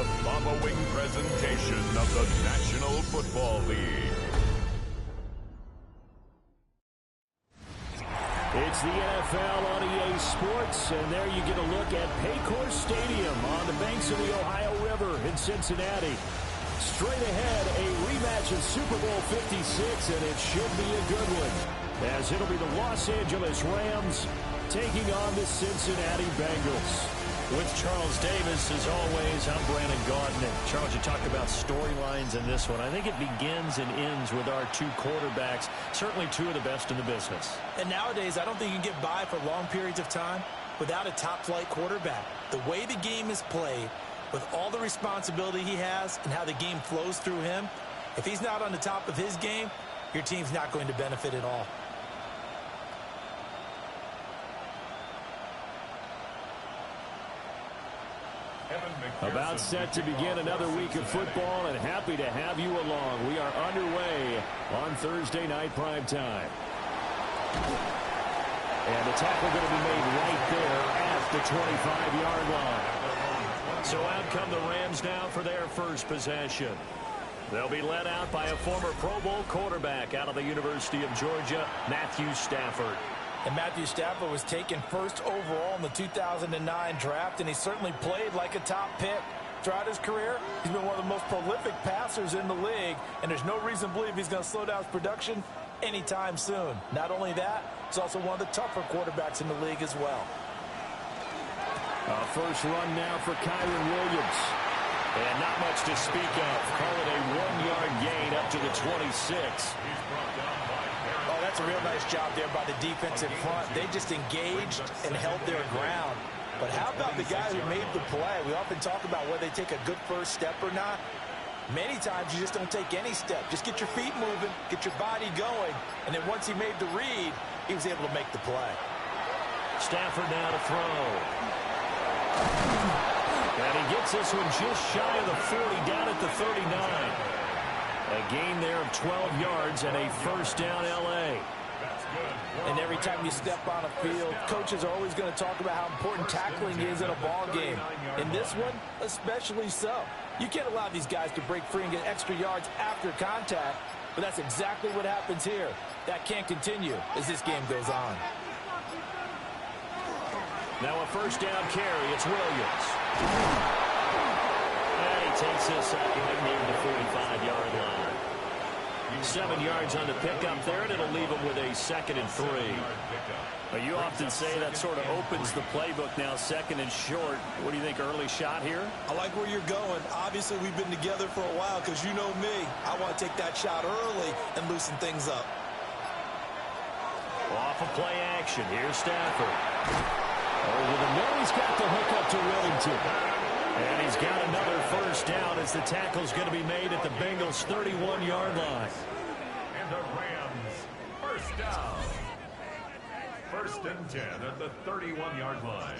the following presentation of the National Football League. It's the NFL on EA Sports, and there you get a look at Paycor Stadium on the banks of the Ohio River in Cincinnati. Straight ahead, a rematch of Super Bowl 56, and it should be a good one, as it'll be the Los Angeles Rams taking on the Cincinnati Bengals. With Charles Davis, as always, I'm Brandon Gaudin. Charles, you talked about storylines in this one. I think it begins and ends with our two quarterbacks, certainly two of the best in the business. And nowadays, I don't think you can get by for long periods of time without a top-flight quarterback. The way the game is played, with all the responsibility he has and how the game flows through him, if he's not on the top of his game, your team's not going to benefit at all. About set to begin another week of football, and happy to have you along. We are underway on Thursday night prime time. And the tackle going to be made right there at the 25-yard line. So out come the Rams now for their first possession. They'll be led out by a former Pro Bowl quarterback out of the University of Georgia, Matthew Stafford. And Matthew Stafford was taken first overall in the 2009 draft, and he certainly played like a top pick. Throughout his career, he's been one of the most prolific passers in the league, and there's no reason to believe he's going to slow down his production anytime soon. Not only that, he's also one of the tougher quarterbacks in the league as well. First run now for Kyron Williams. And not much to speak of. Call it a 1-yard gain up to the 26. Oh, that's a real nice job there by the defense in front. They just engaged and held their ground. But how about the guy who made the play? We often talk about whether they take a good first step or not. Many times you just don't take any step. Just get your feet moving, get your body going, and then once he made the read, he was able to make the play. Stafford now to throw. And he gets this one just shy of the 40, down at the 39. A gain there of 12 yards and a first down L.A. And every time you step on a field, coaches are always going to talk about how important tackling is in a ball game. In this one, especially so. You can't allow these guys to break free and get extra yards after contact, but that's exactly what happens here. That can't continue as this game goes on. Now a first down carry. It's Williams. And he takes this up right near the 45-yard line. 7 yards on the pickup there, and it'll leave him with a 2nd and 3. But you often say that sort of opens the playbook now, 2nd and short. What do you think, early shot here? I like where you're going. Obviously, we've been together for a while because you know me. I want to take that shot early and loosen things up. Off of play action. Here's Stafford. Over the middle, he's got the hook up to Wellington. And he's got another first down as the tackle's going to be made at the Bengals' 31-yard line. And the Rams, first down. 1st and 10 at the 31-yard line.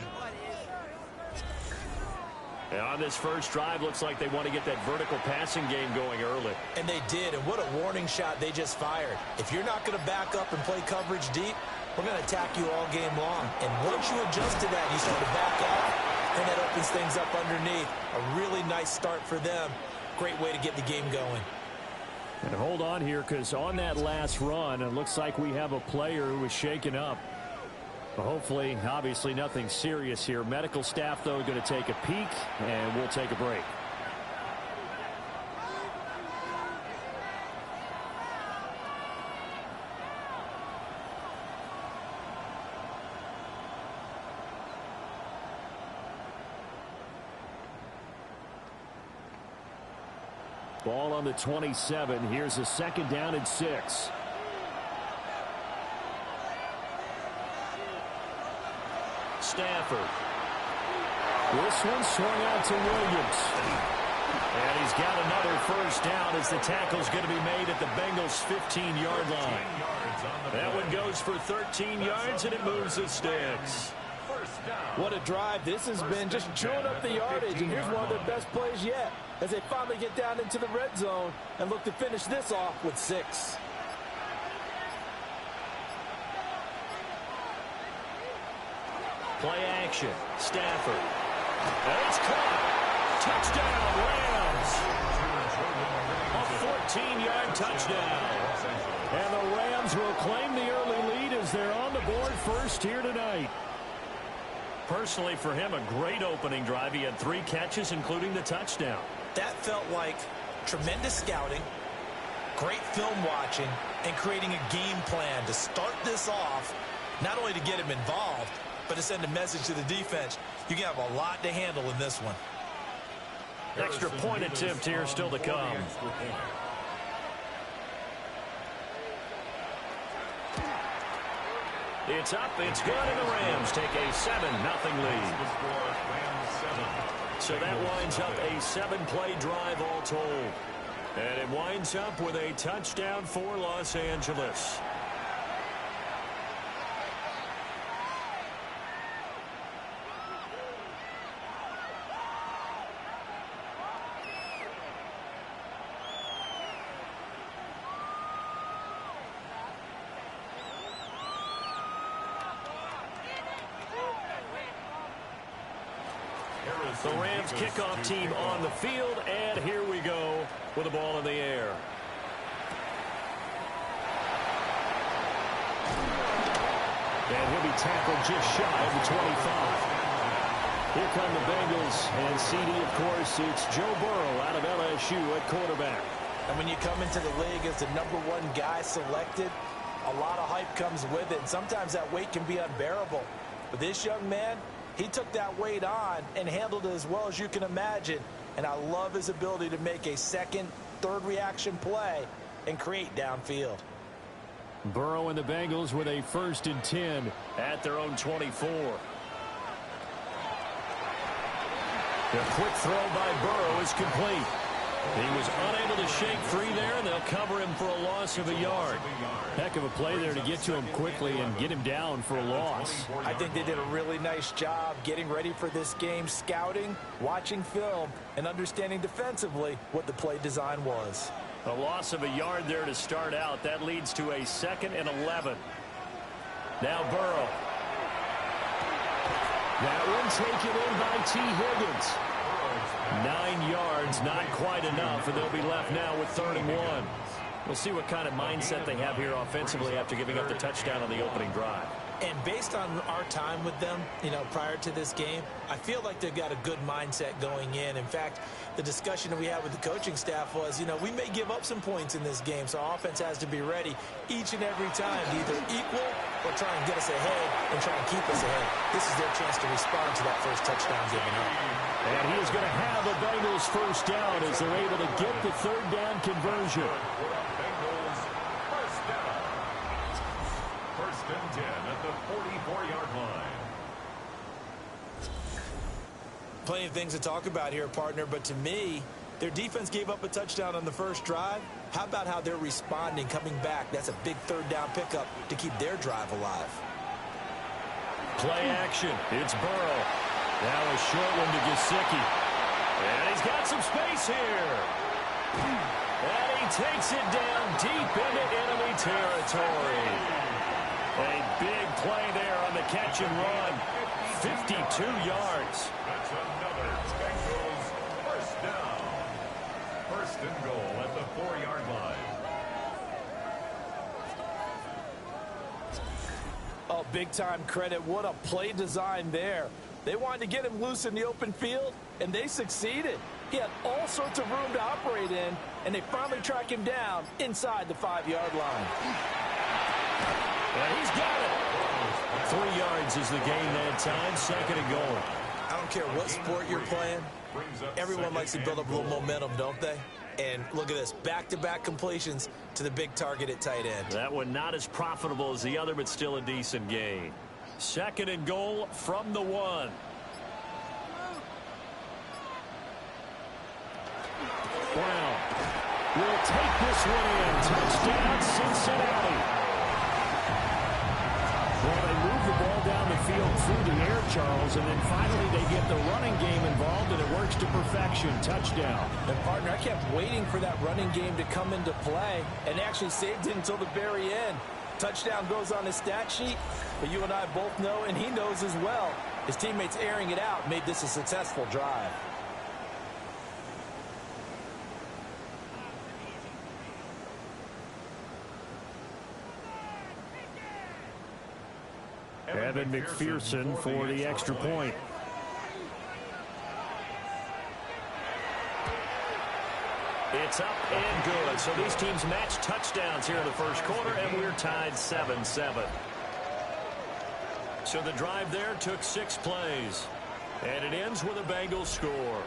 And on this first drive, looks like they want to get that vertical passing game going early. And they did, and what a warning shot they just fired. If you're not going to back up and play coverage deep, we're going to attack you all game long. And once you adjust to that, you start to back out, and that opens things up underneath. A really nice start for them. Great way to get the game going. And hold on here, because on that last run, it looks like we have a player who was shaken up. But hopefully, obviously, nothing serious here. Medical staff, though, going to take a peek, and we'll take a break. Ball on the 27. Here's a 2nd down and 6. Stafford. This one swung out to Williams. And he's got another first down as the tackle's going to be made at the Bengals' 15-yard line. That one goes for 13 yards, and it moves the sticks. What a drive. This has been just chewing up the yardage, and here's one of their best plays yet as they finally get down into the red zone and look to finish this off with 6. Play action. Stafford. And it's caught. Touchdown, Rams. A 14-yard touchdown. And the Rams will claim the early lead as they're on the board first here tonight. Personally, for him, a great opening drive. He had 3 catches, including the touchdown. That felt like tremendous scouting, great film watching, and creating a game plan to start this off, not only to get him involved, but to send a message to the defense. You can have a lot to handle in this one. Extra point attempt here still to come. It's up, it's good, and the Rams take a 7-0 lead. So that winds up a 7-play drive all told. And it winds up with a touchdown for Los Angeles. The Rams kickoff team on the field, and here we go with the ball in the air. And he'll be tackled just shy of the 25. Here come the Bengals, and CD, of course, it's Joe Burrow out of LSU at quarterback. And when you come into the league as the #1 guy selected, a lot of hype comes with it, and sometimes that weight can be unbearable. But this young man, he took that weight on and handled it as well as you can imagine. And I love his ability to make a second, third reaction play and create downfield. Burrow and the Bengals with a 1st and 10 at their own 24. The quick throw by Burrow is complete. He was unable to shake free there, and they'll cover him for a loss of a yard. Heck of a play there to get to him quickly and get him down for a loss. I think they did a really nice job getting ready for this game, scouting, watching film, and understanding defensively what the play design was. A loss of a yard there to start out. That leads to a 2nd and 11. Now Burrow. That one taken in by T. Higgins. 9 yards, not quite enough, and they'll be left now with 3rd and 1. We'll see what kind of mindset they have here offensively after giving up the touchdown on the opening drive. And based on our time with them, prior to this game, I feel like they've got a good mindset going in. In fact, the discussion that we had with the coaching staff was, we may give up some points in this game, so our offense has to be ready each and every time to either equal or try and get us ahead and try and keep us ahead. This is their chance to respond to that first touchdown given up. And he is going to have the Bengals 1st down as they're able to get the 3rd down conversion. Bengals 1st down. 1st and 10 at the 44-yard line. Plenty of things to talk about here, partner, but to me, their defense gave up a touchdown on the first drive. How about how they're responding, coming back? That's a big 3rd down pickup to keep their drive alive. Play action. It's Burrow. Now a short one to Gesicki. And he's got some space here. And he takes it down deep into enemy territory. A big play there on the catch and run. 52 yards. That's another Bengals 1st down. 1st and goal at the 4-yard line. Oh, big-time credit. What a play design there. They wanted to get him loose in the open field, and they succeeded. He had all sorts of room to operate in, and they finally track him down inside the 5-yard line. And he's got it. 3 yards is the gain that time. 2nd and goal. I don't care what sport you're playing. Everyone likes to build up a little momentum, don't they? And look at this, back-to-back completions to the big target at tight end. That one not as profitable as the other, but still a decent gain. 2nd and goal from the 1. Brown will take this one in. Touchdown, Cincinnati. Well, they move the ball down the field through the air, Charles, and then finally they get the running game involved, and it works to perfection. Touchdown. And, partner, I kept waiting for that running game to come into play and actually saved it until the very end. Touchdown goes on his stat sheet, but you and I both know, and he knows as well, his teammates airing it out made this a successful drive. Evan McPherson for the extra point. It's up and good. So these teams match touchdowns here in the first quarter, and we're tied 7-7. So the drive there took 6 plays, and it ends with a Bengals score.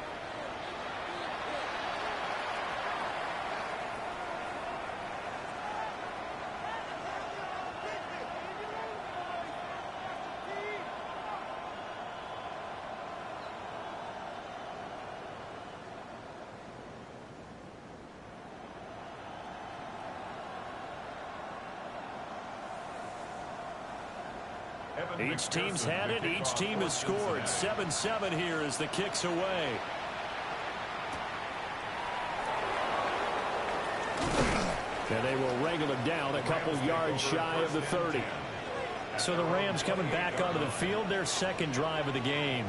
Each team's had it. Each team has scored. 7-7 here as the kick's away. And they will wrangle it down a couple yards shy of the 30. So the Rams coming back onto the field, their second drive of the game.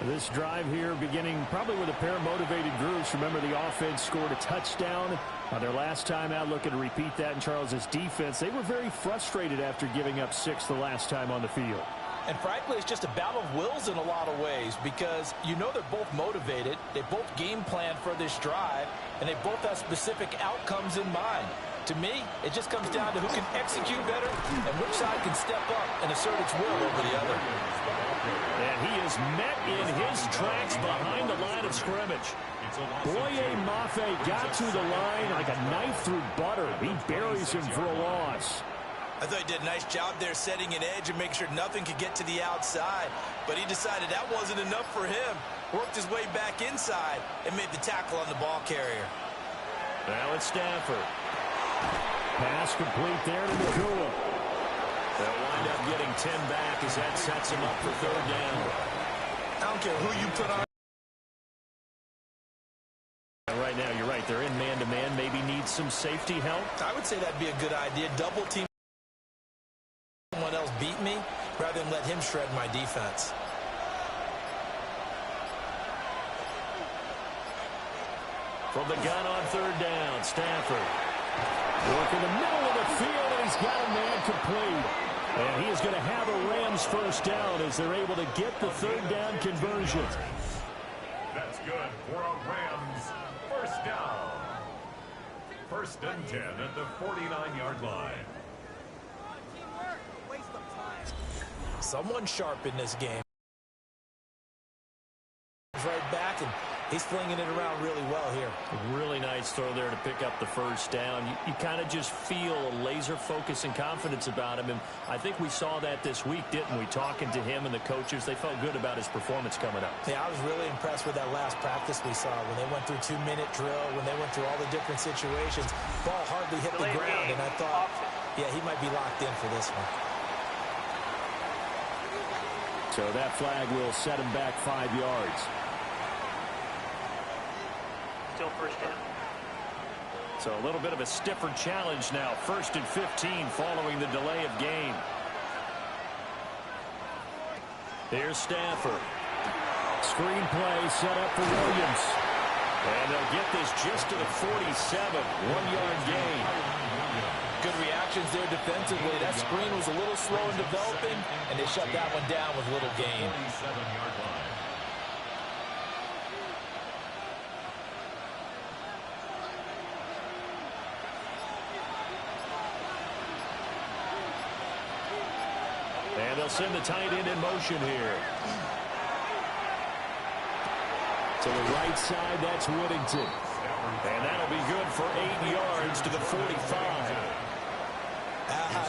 This drive here beginning probably with a pair of motivated groups. Remember, the offense scored a touchdown on their last time out. Looking to repeat that in Charles's defense. They were very frustrated after giving up 6 the last time on the field. And frankly, it's just a battle of wills in a lot of ways because you know they're both motivated. They both game plan for this drive, and they both have specific outcomes in mind. To me, it just comes down to who can execute better and which side can step up and assert its will over the other. And he is met in his tracks behind the line of scrimmage. Boye Mafe got to the line like a knife through butter. He buries him for a loss. I thought he did a nice job there setting an edge and making sure nothing could get to the outside. But he decided that wasn't enough for him. Worked his way back inside and made the tackle on the ball carrier. Now it's Stafford. Pass complete there to McCool. They'll wind up getting 10 back as that sets him up for third down. I don't care who you put on. Right now, you're right. They're in man-to-man. Maybe need some safety help. I would say that'd be a good idea. Double team. Someone else beat me rather than let him shred my defense. From the gun on third down, Stafford. Work in the middle of the field, and he's got a man complete. And he is going to have a Rams first down as they're able to get the third down conversion. That's good for a Rams first down. 1st and 10 at the 49-yard line. Someone sharp in this game. Right back, and he's flinging it around really well here. A really nice throw there to pick up the first down. You kind of just feel a laser focus and confidence about him, and I think we saw that this week, didn't we? Talking to him and the coaches, they felt good about his performance coming up. Yeah, I was really impressed with that last practice we saw when they went through 2-minute drill, when they went through all the different situations. Ball hardly hit the ground, and I thought, yeah, he might be locked in for this one. So that flag will set him back 5 yards. Still first down. So a little bit of a stiffer challenge now. 1st and 15 following the delay of game. Here's Stafford. Screen play set up for Williams. And they'll get this just to the 47. 1-yard gain. Good reactions there defensively. That screen was a little slow in developing, and they shut that one down with little gain. 47-yard line. And they'll send the tight end in motion here. To the right side, that's Whittington. And that'll be good for 8 yards to the 45.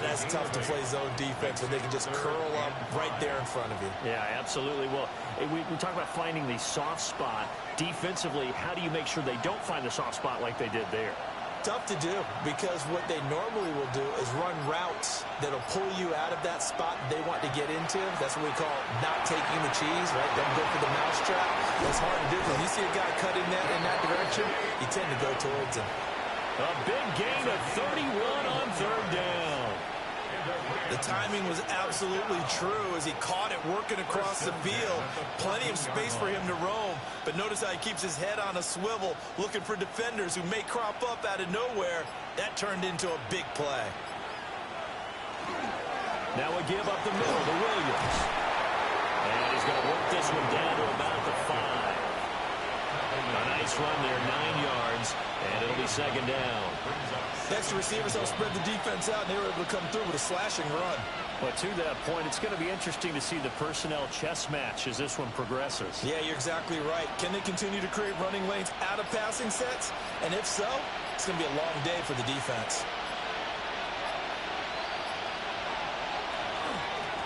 That's tough to play zone defense when they can just curl up right there in front of you. Yeah, absolutely. Well, we talk about finding the soft spot. Defensively, how do you make sure they don't find the soft spot like they did there? Tough to do because what they normally will do is run routes that'll pull you out of that spot they want to get into. That's what we call not taking the cheese, right? Don't go for the mousetrap. That's hard to do. When you see a guy cutting that in that direction, you tend to go towards him. A big gain of 31 on third down. The timing was absolutely true as he caught it working across the field. Plenty of space for him to roam, but notice how he keeps his head on a swivel looking for defenders who may crop up out of nowhere. That turned into a big play. Now a give up the middle to Williams. And he's going to work this one down to about the 5. A nice run there, 9 yards, and it'll be second down. Extra receivers help spread the defense out, and they were able to come through with a slashing run. But to that point, it's going to be interesting to see the personnel chess match as this one progresses. Yeah, you're exactly right. Can they continue to create running lanes out of passing sets? And if so, it's going to be a long day for the defense.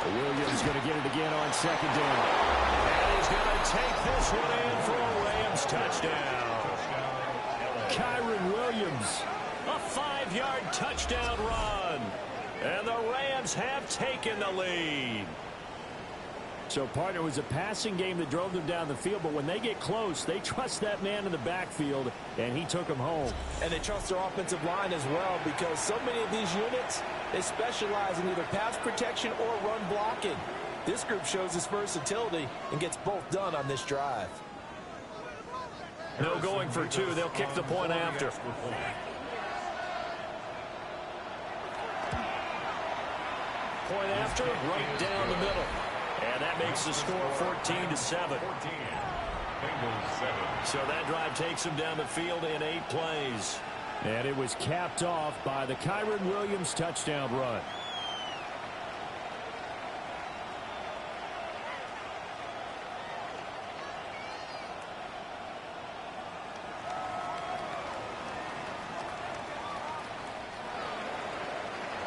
Williams going to get it again on second down. And he's going to take this one in for a Rams touchdown. Kyron Williams. A 5-yard touchdown run. And the Rams have taken the lead. So, partner, it was a passing game that drove them down the field, but when they get close, they trust that man in the backfield, and he took them home. And they trust their offensive line as well, because so many of these units, they specialize in either pass protection or run blocking. This group shows its versatility and gets both done on this drive. No going for 2. They'll kick the point after. Point after, right down the middle. And that makes the score 14-7. So that drive takes him down the field in 8 plays. And it was capped off by the Kyron Williams touchdown run.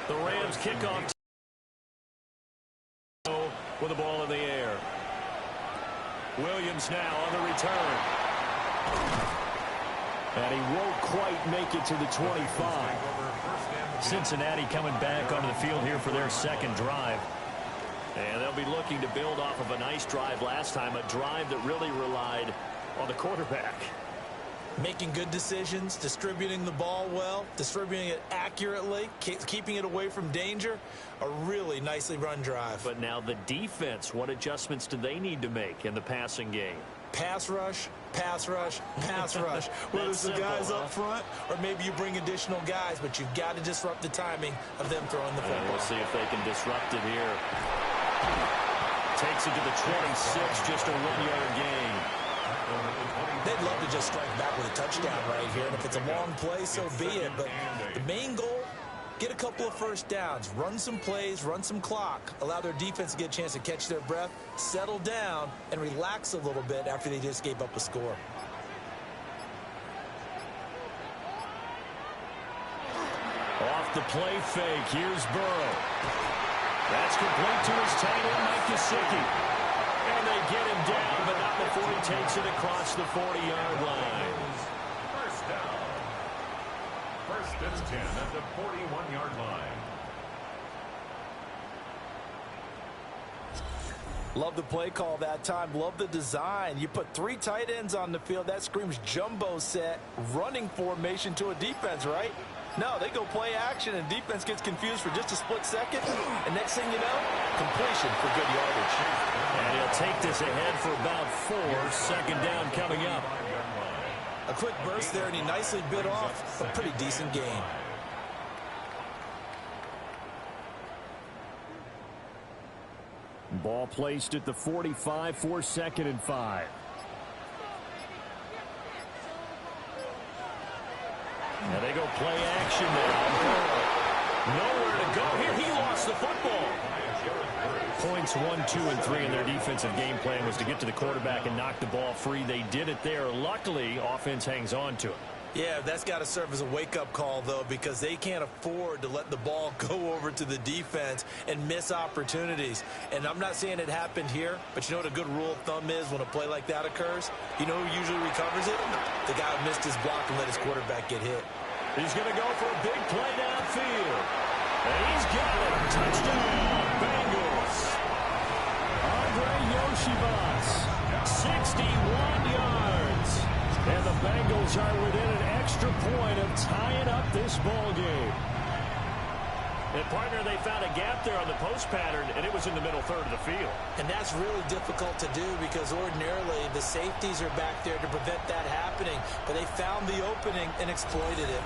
The Rams kickoff with the ball in the air. Williams now on the return. And he won't quite make it to the 25. Cincinnati coming back onto the field here for their second drive. And they'll be looking to build off of a nice drive last time, a drive that really relied on the quarterback. Making good decisions, distributing the ball well, distributing it accurately, keeping it away from danger. A really nicely run drive. But now the defense, what adjustments do they need to make in the passing game? Pass rush, pass rush, pass rush. Whether it's the guys up front or maybe you bring additional guys, but you've got to disrupt the timing of them throwing the football. We'll see if they can disrupt it here. Takes it to the 26, just a 1-yard gain. They'd love to just strike back with a touchdown right here, and if it's a long play, so be it. But the main goal, get a couple of first downs, run some plays, run some clock, allow their defense to get a chance to catch their breath, settle down, and relax a little bit after they just gave up a score. Off the play fake, here's Burrow. That's complete to his tight end, Mike Gesicki. And they get him down, but not before he takes it across the 40-yard line. First down. First and 10 at the 41-yard line. Love the play call that time. Love the design. You put 3 tight ends on the field. That screams jumbo set, running formation to a defense, right? No, they go play action, and defense gets confused for just a split second. And next thing you know, completion for good yardage. And he'll take this ahead for about 4. Second down coming up. A quick burst there, and he nicely bit off a pretty decent gain. Ball placed at the 45 for second and 5. And they go play action now. Nowhere to go here. He lost the football. Points 1, 2, and 3 in their defensive game plan was to get to the quarterback and knock the ball free. They did it there. Luckily, offense hangs on to it. Yeah, that's got to serve as a wake-up call, though, because they can't afford to let the ball go over to the defense and miss opportunities. And I'm not saying it happened here, but you know what a good rule of thumb is when a play like that occurs? You know who usually recovers it? The guy who missed his block and let his quarterback get hit. He's going to go for a big play downfield. And he's got it. Touchdown, Bengals. Andre Yoshibas, 61 yards. and the Bengals are within an extra point of tying up this ball game. And, partner, they found a gap there on the post pattern, and it was in the middle third of the field. And that's really difficult to do because ordinarily the safeties are back there to prevent that happening. But they found the opening and exploited it.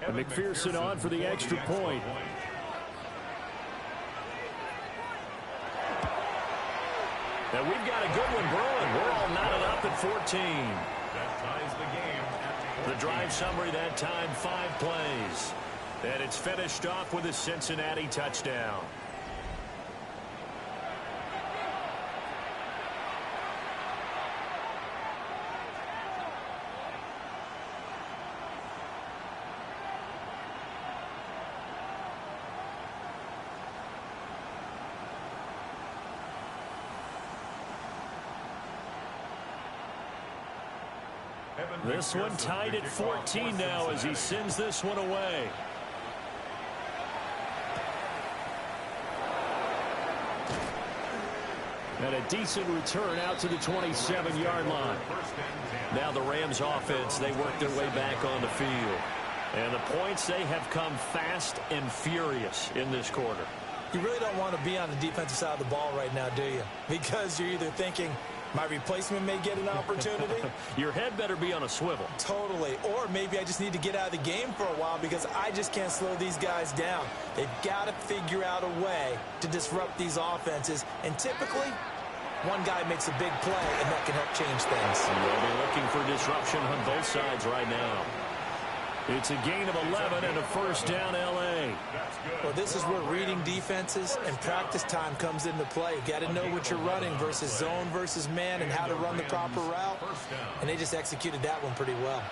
And McPherson on for the extra point. And we've got a good one brewing. We're all knotted up at 14. That ties the game at 14. The drive summary that time, 5 plays. And it's finished off with a Cincinnati touchdown. This one tied at 14 now as he sends this one away. And a decent return out to the 27-yard line. Now the Rams offense, they work their way back on the field. And the points, they have come fast and furious in this quarter. You really don't want to be on the defensive side of the ball right now, do you? Because you're either thinking, my replacement may get an opportunity. Your head better be on a swivel. Totally. Or maybe I just need to get out of the game for a while because I just can't slow these guys down. They've got to figure out a way to disrupt these offenses. And typically, one guy makes a big play, and that can help change things. They'll be looking for disruption on both sides right now. It's a gain of 11 and a first down, L.A. Well, this is where reading defenses and practice time comes into play. You got to know what you're running versus zone versus man and how to run the proper route. And they just executed that one pretty well.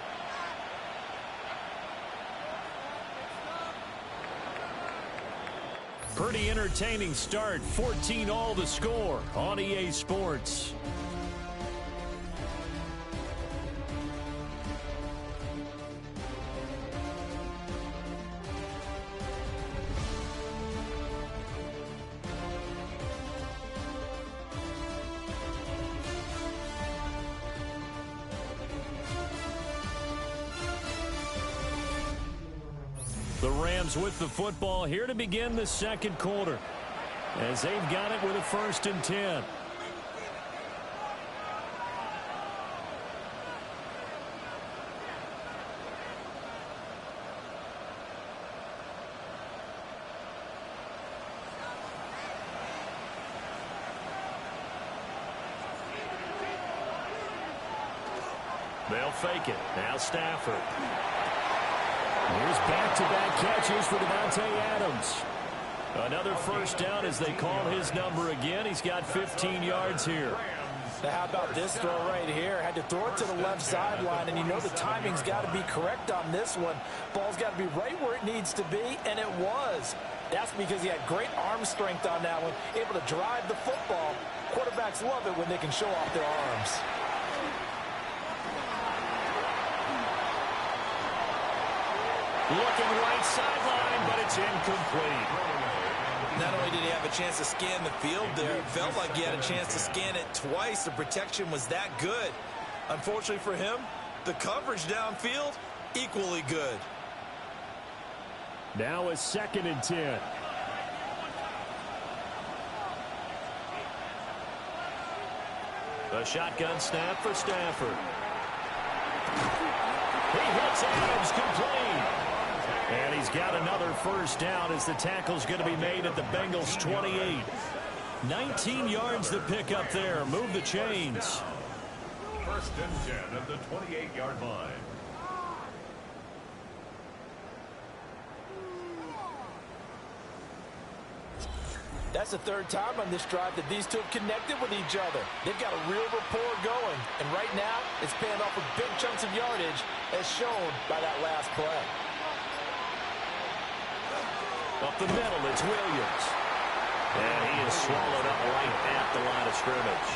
Pretty entertaining start. 14 all the score on EA Sports. The Rams with the football here to begin the second quarter as they've got it with a 1st and 10. They'll fake it. Now Stafford. Here's back-to-back catches for Davante Adams. Another first down as they call his number again. He's got 15 yards here. Now, how about this throw right here? Had to throw it to the left sideline, and you know the timing's got to be correct on this one. Ball's got to be right where it needs to be, and it was. That's because he had great arm strength on that one, able to drive the football. Quarterbacks love it when they can show off their arms. Looking right sideline, but it's incomplete. Not only did he have a chance to scan the field there, it felt like he had a chance to scan it twice. The protection was that good. Unfortunately for him, the coverage downfield, equally good. Now a 2nd and 10. A shotgun snap for Stafford. He hits Adams complete. And he's got another first down as the tackle's going to be made at the Bengals 28. 19 yards to pick up there. Move the chains. 1st and 10 at the 28-yard line. That's the 3rd time on this drive that these two have connected with each other. They've got a real rapport going. And right now, it's paying off with big chunks of yardage as shown by that last play. Up the middle, it's Williams. And he is swallowed up right at the line of scrimmage.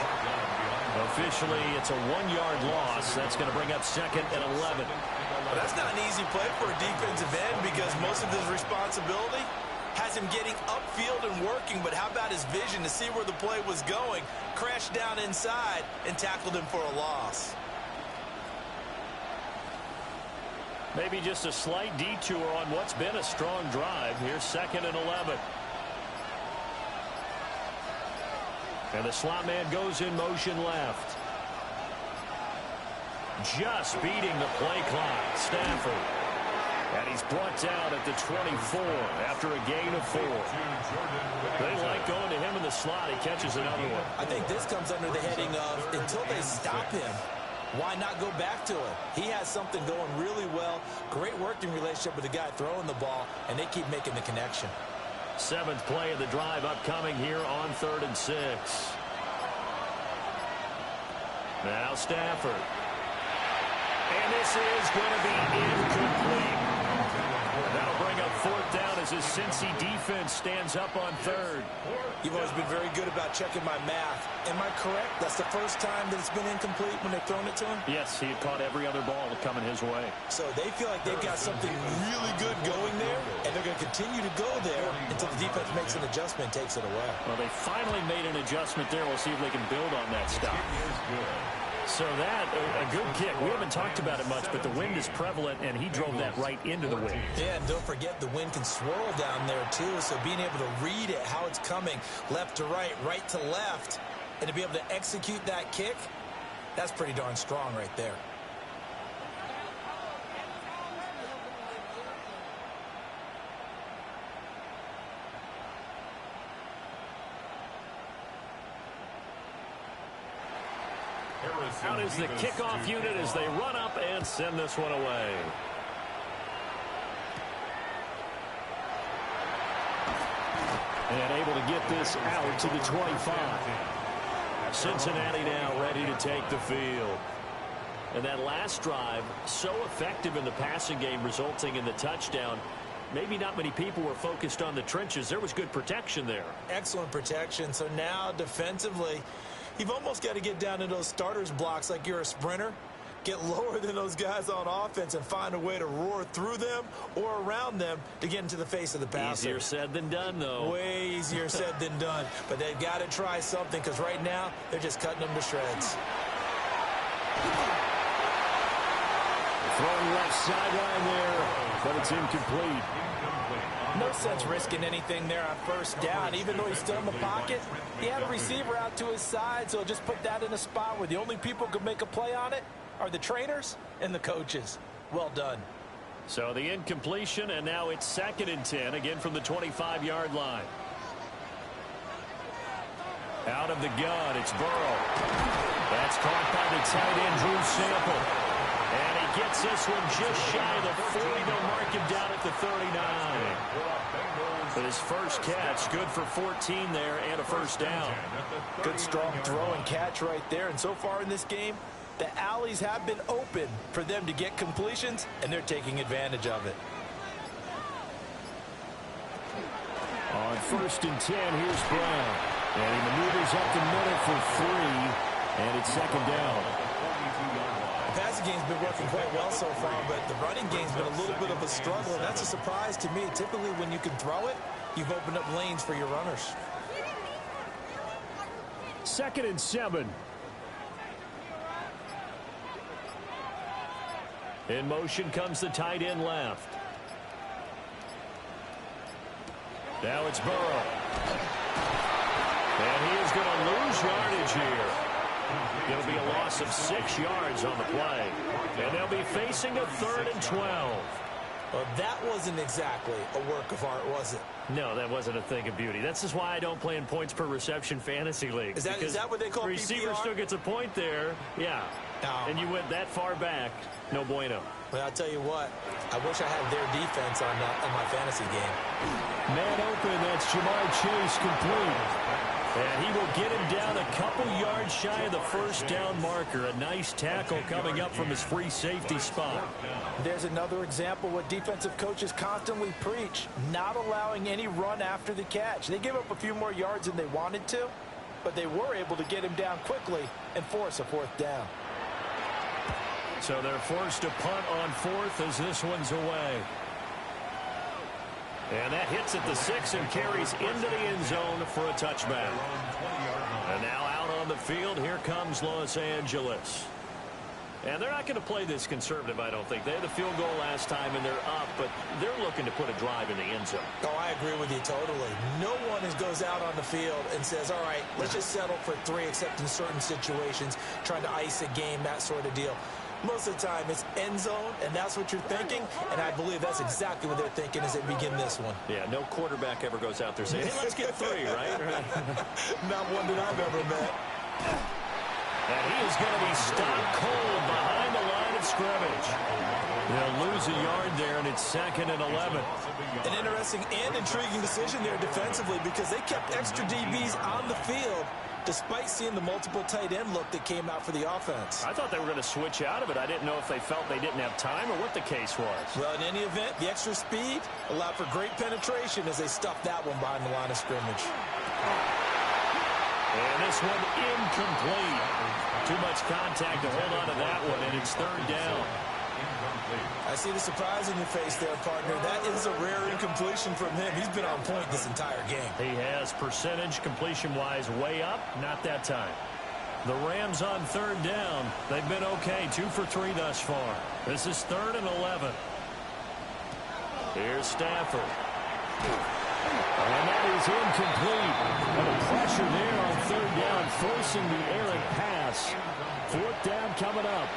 Officially, it's a 1-yard loss. That's going to bring up 2nd and 11. Well, that's not an easy play for a defensive end because most of his responsibility has him getting upfield and working, but how about his vision to see where the play was going, crashed down inside, and tackled him for a loss. Maybe just a slight detour on what's been a strong drive. Here's 2nd and 11. And the slot man goes in motion left. Just beating the play clock. Stafford. And he's brought down at the 24 after a gain of 4. They like going to him in the slot. He catches another one. I think this comes under the heading of until they stop him, why not go back to it? He has something going really well. Great working relationship with the guy throwing the ball, and they keep making the connection. 7th play of the drive upcoming here on 3rd and 6. Now Stafford. And this is going to be incomplete. That'll bring up 4th down as his Cincy defense stands up on 3rd. You've always been very good about checking my math. Am I correct? That's the first time that it's been incomplete when they've thrown it to him? Yes, he had caught every other ball coming his way. So they feel like they've got something really good going there, and they're going to continue to go there until the defense makes an adjustment and takes it away. Well, they finally made an adjustment there. We'll see if they can build on that stop. So that, a good kick. We haven't talked about it much, but the wind is prevalent, and he drove that right into the wind. Yeah, and don't forget the wind can swirl down there, too, so being able to read it, how it's coming, left to right to left, and to be able to execute that kick, that's pretty darn strong right there. Out is the kickoff unit as they run up and send this one away. And able to get this out to the 25. Cincinnati now ready to take the field. And that last drive, so effective in the passing game, resulting in the touchdown. Maybe not many people were focused on the trenches. There was good protection there. Excellent protection. So now defensively, you've almost got to get down to those starters blocks like you're a sprinter. Get lower than those guys on offense and find a way to roar through them or around them to get into the face of the passer. Easier said than done, though. Way easier said than done. But they've got to try something because right now they're just cutting them to shreds. Throwing left sideline there, but it's incomplete. No sense risking anything there on 1st down. Even though he's still in the pocket, he had a receiver out to his side, so just put that in a spot where the only people who can make a play on it are the trainers and the coaches. Well done. So the incompletion, and now it's 2nd and 10, again from the 25-yard line. Out of the gun, it's Burrow. That's caught by the tight end, Drew Sample. And he gets this one just shy of the 40. They'll mark him down at the 39. But his first catch, good for 14 there and a 1st down. Good strong throw and catch right there. And so far in this game, the alleys have been open for them to get completions, and they're taking advantage of it. On 1st and 10, here's Brown. And he maneuvers up the middle for 3, and it's 2nd down. The passing game's been working quite well so far, but the running game's been a little bit of a struggle, and that's a surprise to me. Typically, when you can throw it, you've opened up lanes for your runners. 2nd and 7. In motion comes the tight end left. Now it's Burrow. And he is going to lose yardage here. It'll be a loss of 6 yards on the play. And they'll be facing a 3rd and 12. Well, that wasn't exactly a work of art, was it? No, that wasn't a thing of beauty. That's just why I don't play in points per reception fantasy leagues. Is that what they call PPR? The receiver still gets a point there. Yeah. No. And you went that far back. No bueno. Well, I'll tell you what. I wish I had their defense on my fantasy game. Man open, that's Jamar Chase complete. And he will get him down a couple yards shy of the 1st down marker. A nice tackle coming up from his free safety spot. There's another example what defensive coaches constantly preach, not allowing any run after the catch. They gave up a few more yards than they wanted to, but they were able to get him down quickly and force a 4th down. So they're forced to punt on 4th as this one's away. And that hits at the 6 and carries into the end zone for a touchback. And now out on the field, here comes Los Angeles. And they're not going to play this conservative, I don't think. They had the field goal last time, and they're up, but they're looking to put a drive in the end zone. Oh, I agree with you totally. No one goes out on the field and says, all right, let's just settle for 3, except in certain situations, trying to ice a game, that sort of deal. Most of the time, it's end zone, and that's what you're thinking, and I believe that's exactly what they're thinking as they begin this one. Yeah, no quarterback ever goes out there saying, hey, let's get 3, right? Not one that I've ever met. And he is going to be stopped cold behind the line of scrimmage. They'll lose a yard there, and it's 2nd and 11. An interesting and intriguing decision there defensively because they kept extra DBs on the field despite seeing the multiple tight end look that came out for the offense. I thought they were going to switch out of it. I didn't know if they felt they didn't have time or what the case was. Well, in any event, the extra speed allowed for great penetration as they stuffed that one behind the line of scrimmage. And this one incomplete. Too much contact to hold on to that one, and it's 3rd down. I see the surprise in your face there, partner. That is a rare incompletion from him. He's been on point this entire game. He has percentage completion-wise way up, not that time. The Rams on 3rd down. They've been okay, 2 for 3 thus far. This is 3rd and 11. Here's Stafford. And that is incomplete. And a pressure there on 3rd down, forcing the errant pass. 4th down coming up.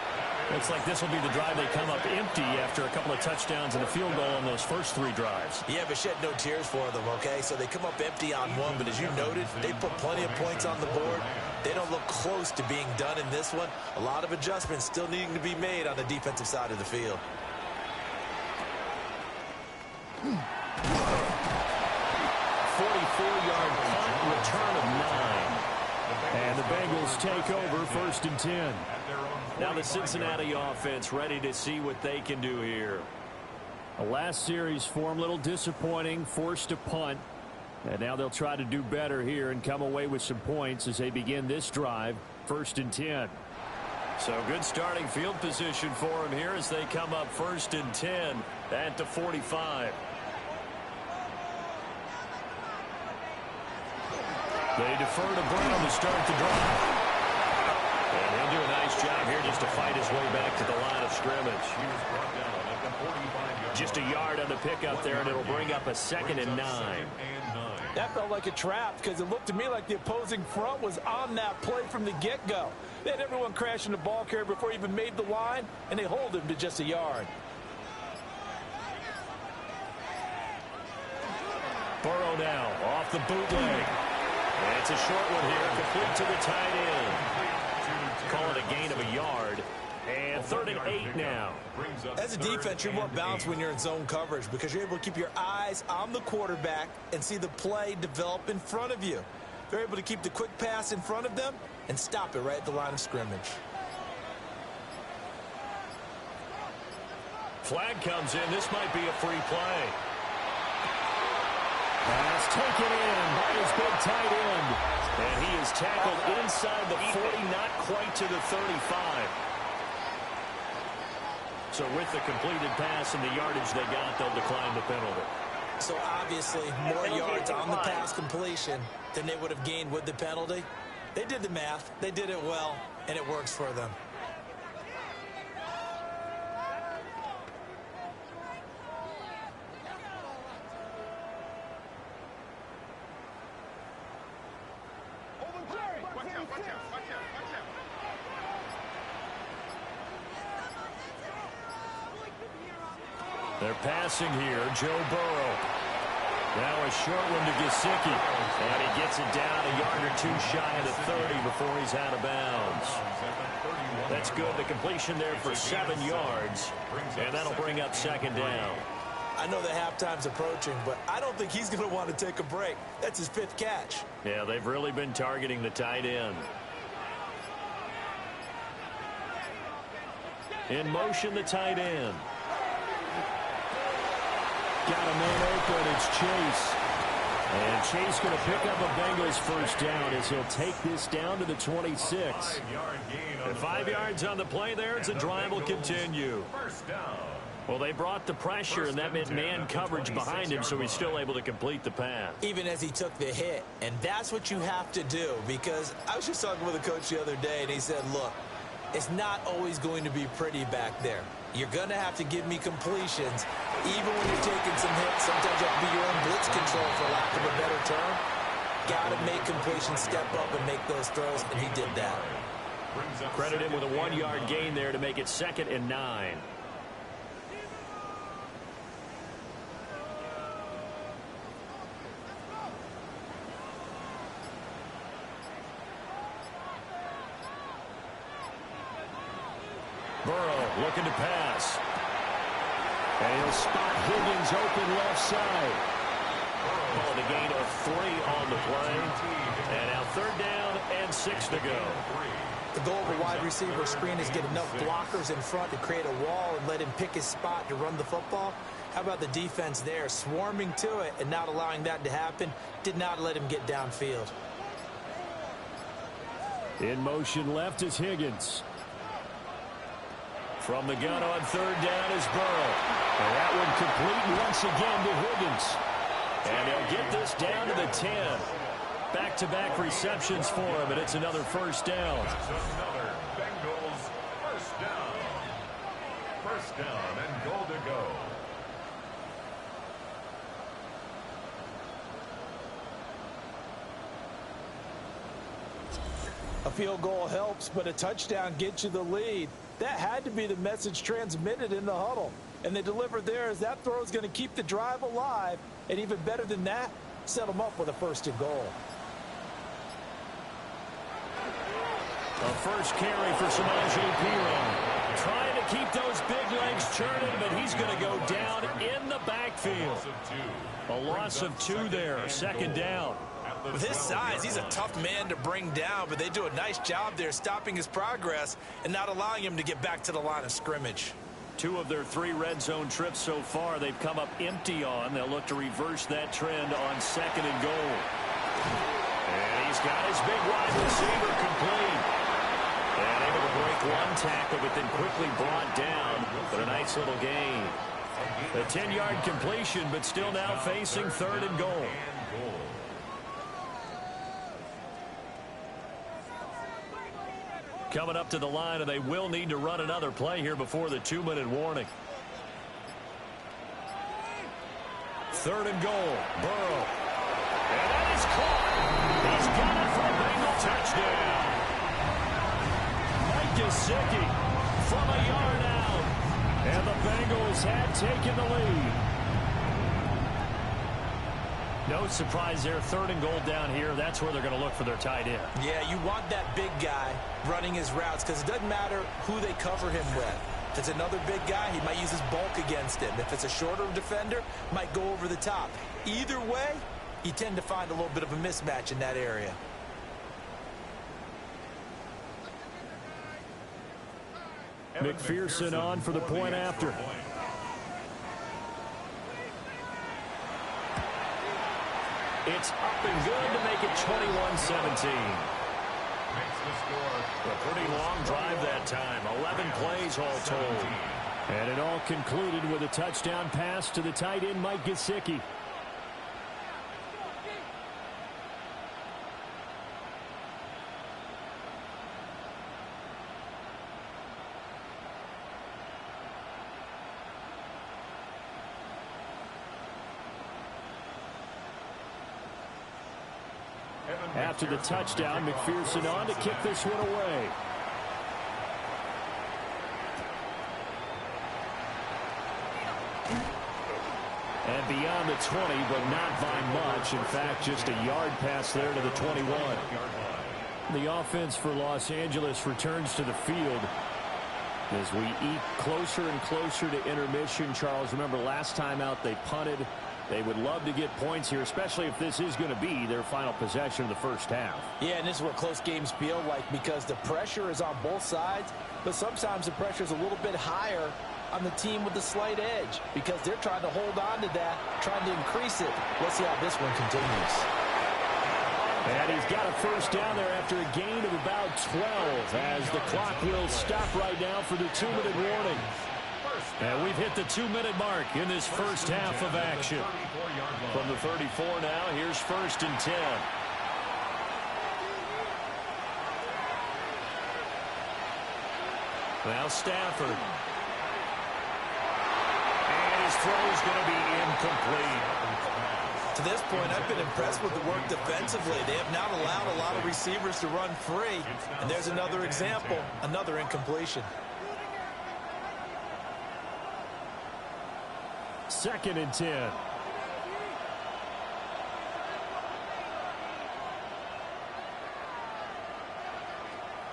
Looks like this will be the drive they come up empty after a couple of touchdowns and a field goal on those first 3 drives. Yeah, but shed no tears for them, okay? So they come up empty on one, but as you noted, they put plenty of points on the board. They don't look close to being done in this one. A lot of adjustments still needing to be made on the defensive side of the field. 44-yard punt, return of 9. And the Bengals take over 1st and 10. Now the Cincinnati offense ready to see what they can do here. The last series form a little disappointing, forced a punt. And now they'll try to do better here and come away with some points as they begin this drive, 1st and 10. So good starting field position for them here as they come up 1st and 10 at the 45. They defer to Brown to start the drive. And he'll do a nice job here just to fight his way back to the line of scrimmage. Just a yard on the pickup there, and it'll bring up a 2nd and 9. That felt like a trap because it looked to me like the opposing front was on that play from the get-go. They had everyone crashing the ball carrier before he even made the line, and they hold him to just a yard. Burrow now off the bootleg. And it's a short one here, complete to the tight end. Call it a gain of a yard. And 3rd and 8 now. As a defense, you're more balanced when you're in zone coverage because you're able to keep your eyes on the quarterback and see the play develop in front of you. They're able to keep the quick pass in front of them and stop it right at the line of scrimmage. Flag comes in. This might be a free play. Pass taken in by his big tight end. And he is tackled inside the 40, not quite to the 35. So with the completed pass and the yardage they got, they'll decline the penalty. So obviously more yards on the pass completion than they would have gained with the penalty. They did the math. They did it well, and it works for them. They're passing here. Joe Burrow. Now a short one to Gesicki. And he gets it down a yard or 2 shy of the 30 before he's out of bounds. That's good. The completion there for 7 yards. And that'll bring up 2nd down. I know that halftime's approaching, but I don't think he's going to want to take a break. That's his 5th catch. Yeah, they've really been targeting the tight end. In motion, the tight end. Got a man open. It's Chase. And Chase going to pick up a Bengals 1st down as he'll take this down to the 26. And 5 yards on the play there. It's a drive will continue. Well, they brought the pressure, and that meant man coverage behind him, so he's still able to complete the pass. Even as he took the hit. And that's what you have to do, because I was just talking with a coach the other day, and he said, look, it's not always going to be pretty back there. You're going to have to give me completions. Even when you're taking some hits, sometimes you have to be your own blitz control, for lack of a better term. Got to make completions, step up and make those throws, and he did that. Credit him with a 1-yard gain there to make it 2nd and 9. Burrow looking to pass. And he'll spot Higgins open left side. Calling a gain of 3 on the play. And now 3rd down and 6 to go. The goal of a wide receiver screen is get enough blockers in front to create a wall and let him pick his spot to run the football. How about the defense there, swarming to it and not allowing that to happen? Did not let him get downfield. In motion left is Higgins. From the gun on 3rd down is Burrow. And that one complete once again to Higgins. And they'll get this down to the 10. Back-to-back receptions for him, and it's another 1st down. That's another Bengals 1st down. 1st down and goal to go. A field goal helps, but a touchdown gets you the lead. That had to be the message transmitted in the huddle. And they delivered there as that throw is going to keep the drive alive. And even better than that, set them up with a 1st and goal. A first carry for Samaje Perine. Trying to keep those big legs churning, but he's going to go down in the backfield. A loss of 2 there, 2nd down. With his size, he's a tough man to bring down, but they do a nice job there stopping his progress and not allowing him to get back to the line of scrimmage. 2 of their 3 red zone trips so far they've come up empty on. They'll look to reverse that trend on 2nd and goal. And he's got his big wide receiver complete. And able to break 1 tackle, but then quickly brought down. But a nice little gain. A 10-yard completion, but still now facing 3rd and goal. Coming up to the line, and they will need to run another play here before the 2-minute warning. 3rd and goal. Burrow. And that is caught. He's got it for a Bengal touchdown. Mike Gesicki from a yard out. And the Bengals had taken the lead. No surprise there. 3rd and goal down here. That's where they're going to look for their tight end. Yeah, you want that big guy running his routes because it doesn't matter who they cover him with. If it's another big guy, he might use his bulk against him. If it's a shorter defender, might go over the top. Either way, you tend to find a little bit of a mismatch in that area. McPherson on for the point after. It's up and good to make it 21-17. A pretty long drive that time. 11 plays all told. And it all concluded with a touchdown pass to the tight end, Mike Gesicki. After the touchdown, McPherson on to kick this one away. And beyond the 20, but not by much. In fact, just a yard pass there to the 21. The offense for Los Angeles returns to the field as we eat closer and closer to intermission. Charles, remember last time out they punted. They would love to get points here, especially if this is going to be their final possession of the first half. Yeah, and this is what close games feel like because the pressure is on both sides, but sometimes the pressure is a little bit higher on the team with the slight edge because they're trying to hold on to that, trying to increase it. Let's see how this one continues. And he's got a first down there after a gain of about 12 as the clock will stop right now for the 2-minute warning. And we've hit the 2-minute mark in this first half of action. From the 34 now, here's 1st and 10. Now Stafford. And his throw is going to be incomplete. To this point, I've been impressed with the work defensively. They have not allowed a lot of receivers to run free. And there's another example, another incompletion. 2nd and 10.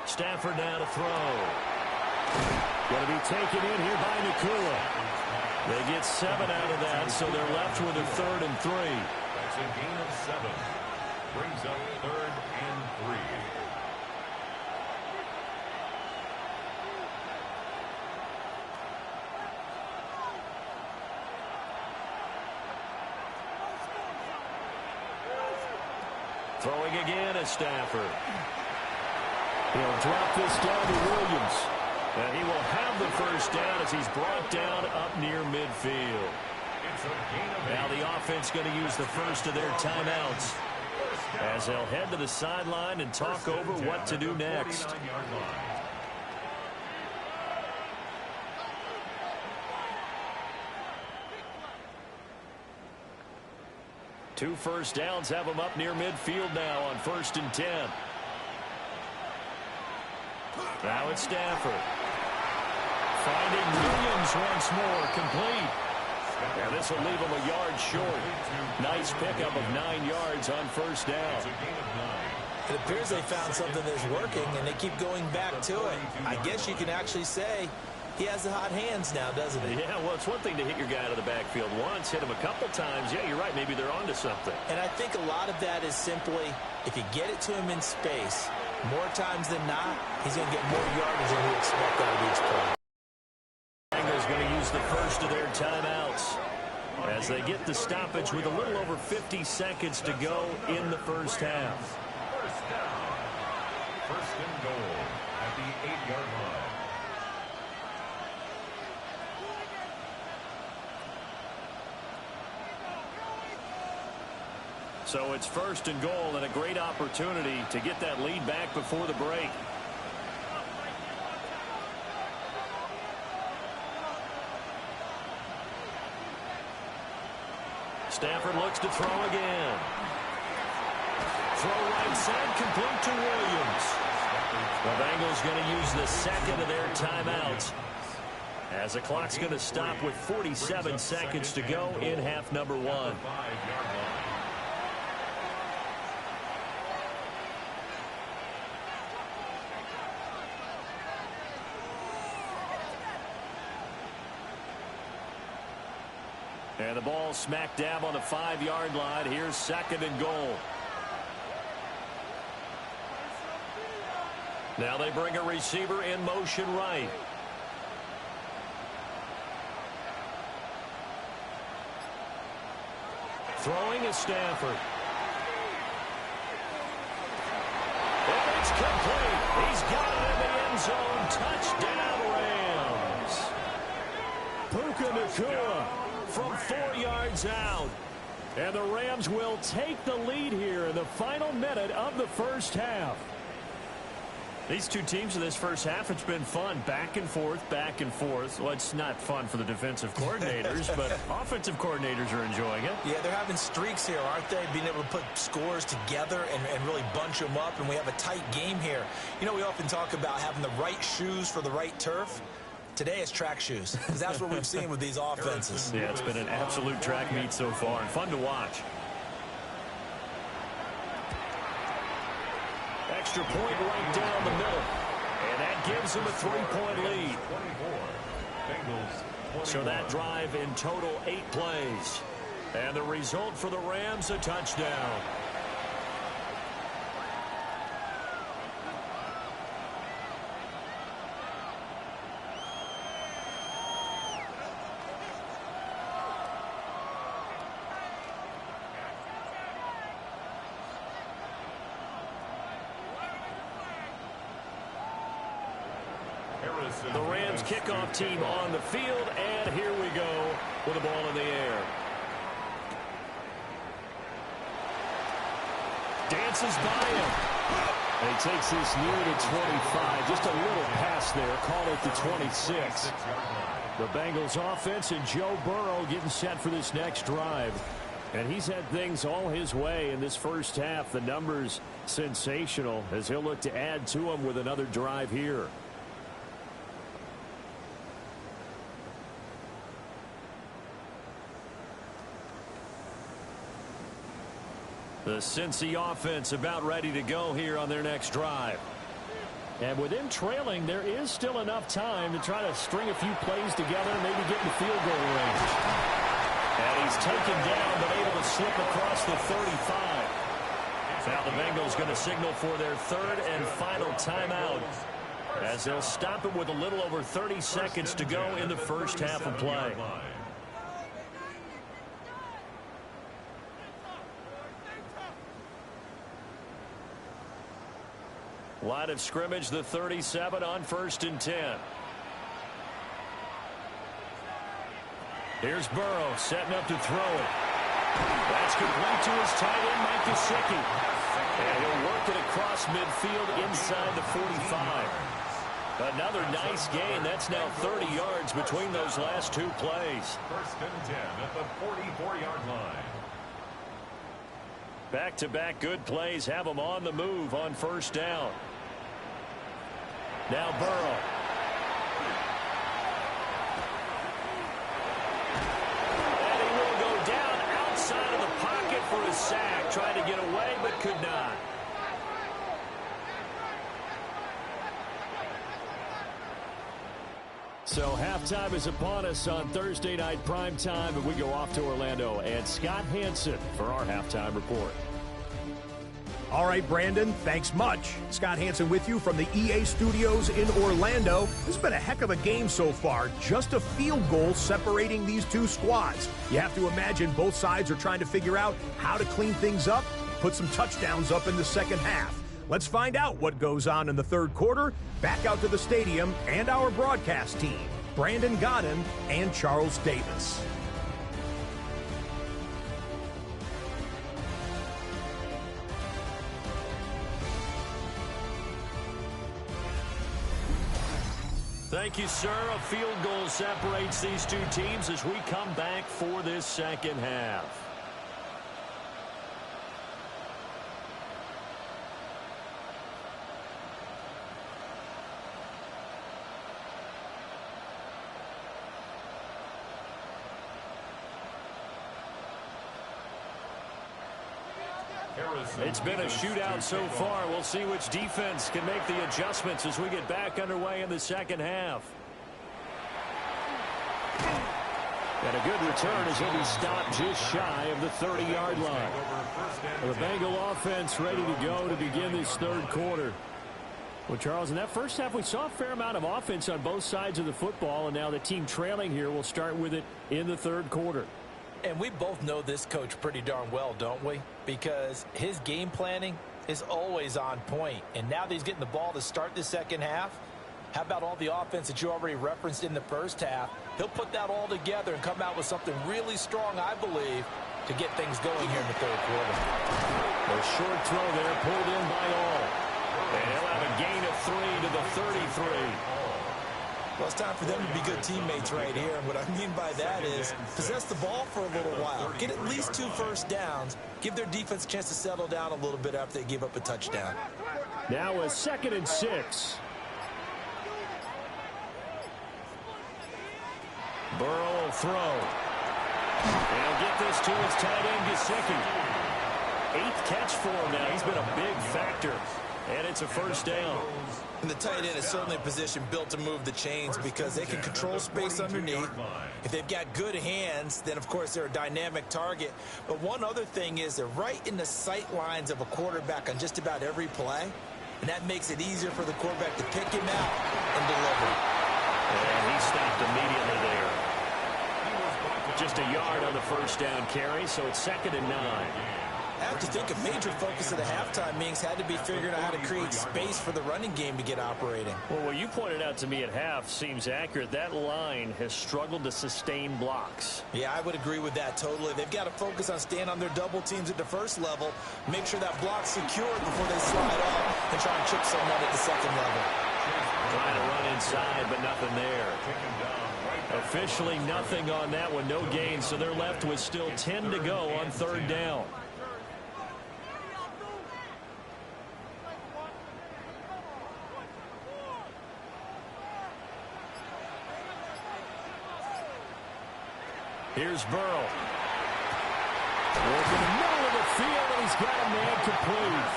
Stafford now to throw. Going to be taken in here by Nakua. They get 7 out of that, so they're left with a 3rd and 3. That's a gain of 7. Brings up 3rd and 3. Throwing again is Stafford. He'll drop this down to Williams. And he will have the first down as he's brought down up near midfield. Now the offense going to use the first of their timeouts as they'll head to the sideline and talk over what to do next. Two first downs have them up near midfield now on 1st and 10. Now it's Stafford. Finding Williams once more, complete. And this will leave him a yard short. Nice pickup of 9 yards on 1st down. It appears they found something that's working, and they keep going back to it. I guess you can actually say he has the hot hands now, doesn't he? Yeah, well, it's one thing to hit your guy out of the backfield once, hit him a couple times. Yeah, you're right. Maybe they're onto something. And I think a lot of that is simply if you get it to him in space, more times than not, he's going to get more yardage than we expect out of each play. Bengals going to use the first of their timeouts as they get the stoppage with a little over 50 seconds to go in the first half. First down. 1st and goal at the 8-yard line. So it's 1st and goal and a great opportunity to get that lead back before the break. Stafford looks to throw again. Throw right side, complete to Williams. The Bengals going to use the second of their timeouts as the clock's going to stop with 47 seconds to go in half number 1. And the ball smack dab on the 5-yard line. Here's 2nd and goal. Now they bring a receiver in motion right. Throwing is Stafford. And it's complete. He's got it in the end zone. Touchdown, Rams. Puka Nakua From 4 yards out. And the Rams will take the lead here in the final minute of the first half. These two teams in this first half, it's been fun. Back and forth, back and forth. Well, it's not fun for the defensive coordinators, but offensive coordinators are enjoying it. Yeah, they're having streaks here, aren't they? Being able to put scores together and really bunch them up, and we have a tight game here. You know, we often talk about having the right shoes for the right turf. Today it's track shoes, because that's what we've seen with these offenses. Yeah, it's been an absolute track meet so far, and fun to watch. Extra point right down the middle. And that gives them a 3-point lead. So that drive in total 8 plays. And the result for the Rams, a touchdown. The Rams kickoff team on the field, and here we go with the ball in the air. Dances by him. And he takes this near the 25. Just a little pass there. Call it the 26. The Bengals offense and Joe Burrow getting set for this next drive. And he's had things all his way in this first half. The numbers sensational as he'll look to add to them with another drive here. The Cincy offense about ready to go here on their next drive. And with him trailing, there is still enough time to try to string a few plays together and maybe get in the field goal range. And he's taken down but able to slip across the 35. Now the Bengals going to signal for their third and final timeout as they'll stop it with a little over 30 seconds to go in the first half of play. Line of scrimmage, the 37 on 1st and 10. Here's Burrow setting up to throw it. That's complete to his tight end, Mike Gesicki. And he'll work it across midfield inside the 45. Another nice gain. That's now 30 yards between those last two plays. 1st and 10 at the 44-yard line. Back-to-back good plays have them on the move on 1st down. Now Burrow. And he will go down outside of the pocket for a sack. Tried to get away but could not. So halftime is upon us on Thursday night primetime, and we go off to Orlando and Scott Hansen for our halftime report. All right, Brandon, thanks much. Scott Hansen with you from the EA Studios in Orlando. This has been a heck of a game so far. Just a field goal separating these two squads. You have to imagine both sides are trying to figure out how to clean things up, put some touchdowns up in the second half. Let's find out what goes on in the third quarter. Back out to the stadium and our broadcast team, Brandon Godden and Charles Davis. Thank you, sir. A field goal separates these two teams as we come back for this second half. It's been a shootout so far. We'll see which defense can make the adjustments as we get back underway in the second half. And a good return as he'll be stopped just shy of the 30-yard line. The Bengal offense ready to go to begin this third quarter. Well, Charles, in that first half, we saw a fair amount of offense on both sides of the football, and now the team trailing here will start with it in the third quarter. And we both know this coach pretty darn well, don't we? Because his game planning is always on point. And now that he's getting the ball to start the second half, how about all the offense that you already referenced in the first half? He'll put that all together and come out with something really strong, I believe, to get things going here in the third quarter. A short throw there pulled in by all. And he'll have a gain of 3 to the 33. Well, it's time for them to be good teammates right here. And what I mean by that is possess the ball for a little while. Get at least 2 first downs. Give their defense a chance to settle down a little bit after they give up a touchdown. Now a 2nd and 6. Burrow will throw. And he'll get this to his tight end, Gesicki. 8th catch for him now. He's been a big factor. And it's a first down. And the tight end is certainly a position built to move the chains because they can control space underneath. If they've got good hands, then, of course, they're a dynamic target. But one other thing is they're right in the sight lines of a quarterback on just about every play. And that makes it easier for the quarterback to pick him out and deliver. And he stopped immediately there. Just a yard on the first down carry, so it's 2nd and 9. I have to think a major focus of the halftime meetings had to be figuring out how to create space for the running game to get operating. Well, what you pointed out to me at half seems accurate. That line has struggled to sustain blocks. Yeah, I would agree with that totally. They've got to focus on staying on their double teams at the first level, make sure that block's secured before they slide off and try and chip someone at the second level. Trying to run inside, but nothing there. Taken down right Officially nothing on that one, no gain, so they're left with still 10 to go on third down. Here's Burrow. Working the middle of the field, and he's got a man complete.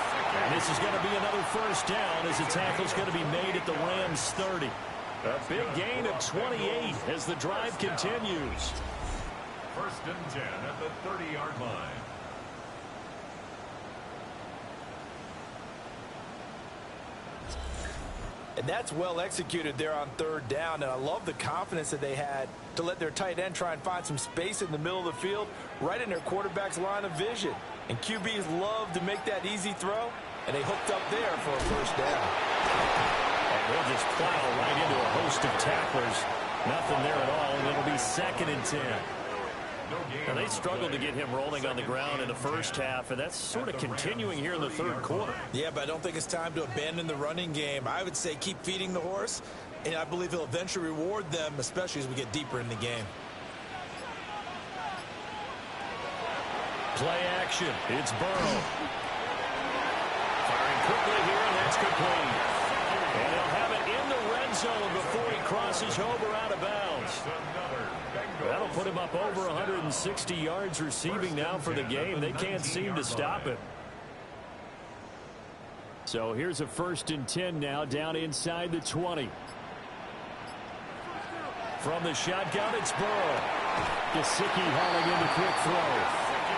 And this is going to be another first down as the tackle's going to be made at the Rams 30. A big gain of 28 as the drive continues. First and 10 at the 30-yard line. And that's well executed there on third down. And I love the confidence that they had to let their tight end try and find some space in the middle of the field, right in their quarterback's line of vision. And QBs love to make that easy throw, and they hooked up there for a first down. And they'll just plow right into a host of tacklers. Nothing there at all, and it'll be 2nd and 10. Now, they struggled to get him rolling on the ground in the first half, and that's sort of continuing here in the third quarter. Yeah, but I don't think it's time to abandon the running game. I would say keep feeding the horse, and I believe he'll eventually reward them, especially as we get deeper in the game. Play action. It's Burrow. Firing quickly here, and that's complete. And they'll have it in the red zone before he crosses over out of bounds. That'll put him up over 160 yards receiving now for the game. They can't seem to stop it. So here's a 1st and 10 now down inside the 20. From the shotgun, it's Burrow. Gesicki hauling in the quick throw.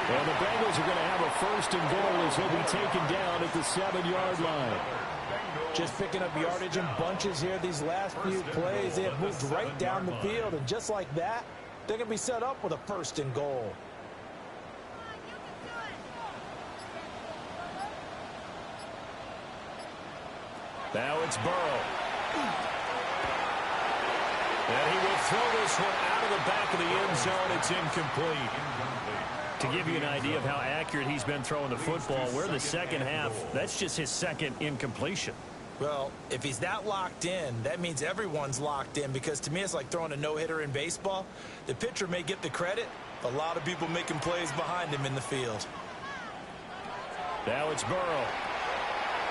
And the Bengals are going to have a 1st and goal as he'll be taken down at the 7-yard line. Just picking up yardage in bunches here these last few plays. They have moved right down the field, and just like that, they're going to be set up with a 1st and goal. Now it's Burrow. And he will throw this one out of the back of the end zone. It's incomplete. To give you an idea of how accurate he's been throwing the football, we're the second half. That's just his 2nd incompletion. Well, if he's that locked in, that means everyone's locked in, because to me it's like throwing a no-hitter in baseball. The pitcher may get the credit, but a lot of people making plays behind him in the field. Now it's Burrow.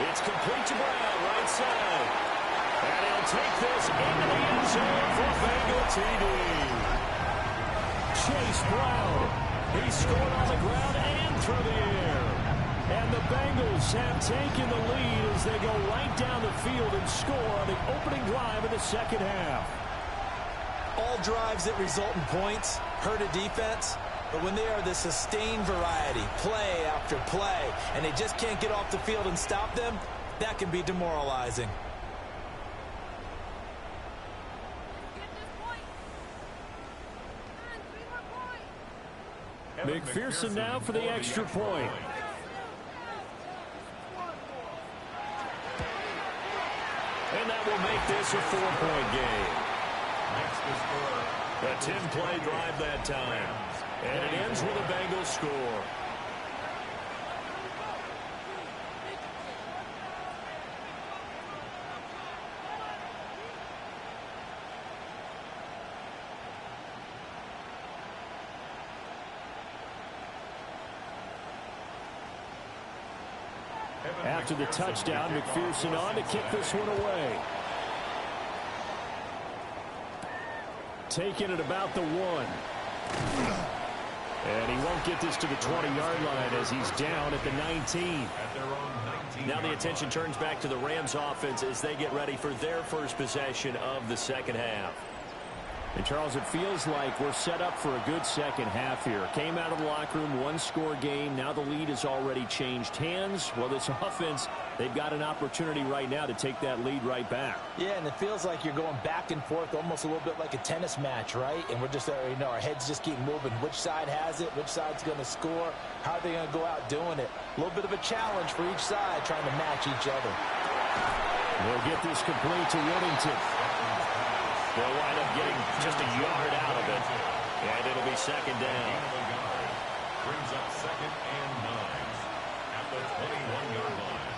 It's complete to Brown, right side. And he'll take this into the end zone for Bengal TD. Chase Brown. He scored on the ground and through the air. And the Bengals have taken the lead as they go right down the field and score on the opening drive of the second half. All drives that result in points hurt a defense, but when they are the sustained variety, play after play, and they just can't get off the field and stop them, that can be demoralizing. McPherson now for the extra point. And that will make this a 4-point game. A 10-play drive that time. And it ends with a Bengals score. After the touchdown, McPherson on to kick this one away. Taking it about the 1. And he won't get this to the 20-yard line as he's down at the 19. Now the attention turns back to the Rams offense as they get ready for their first possession of the second half. And, Charles, it feels like we're set up for a good second half here. Came out of the locker room, 1-score game. Now the lead has already changed hands. Well, this offense, they've got an opportunity right now to take that lead right back. Yeah, and it feels like you're going back and forth almost a little bit like a tennis match, right? And we're just, our heads just keep moving. Which side has it? Which side's going to score? How are they going to go out doing it? A little bit of a challenge for each side trying to match each other. They'll get this complete to Whittington. They'll wind up getting just a yard out of it. And it'll be second down. Brings up 2nd and 9 at the 21-yard line.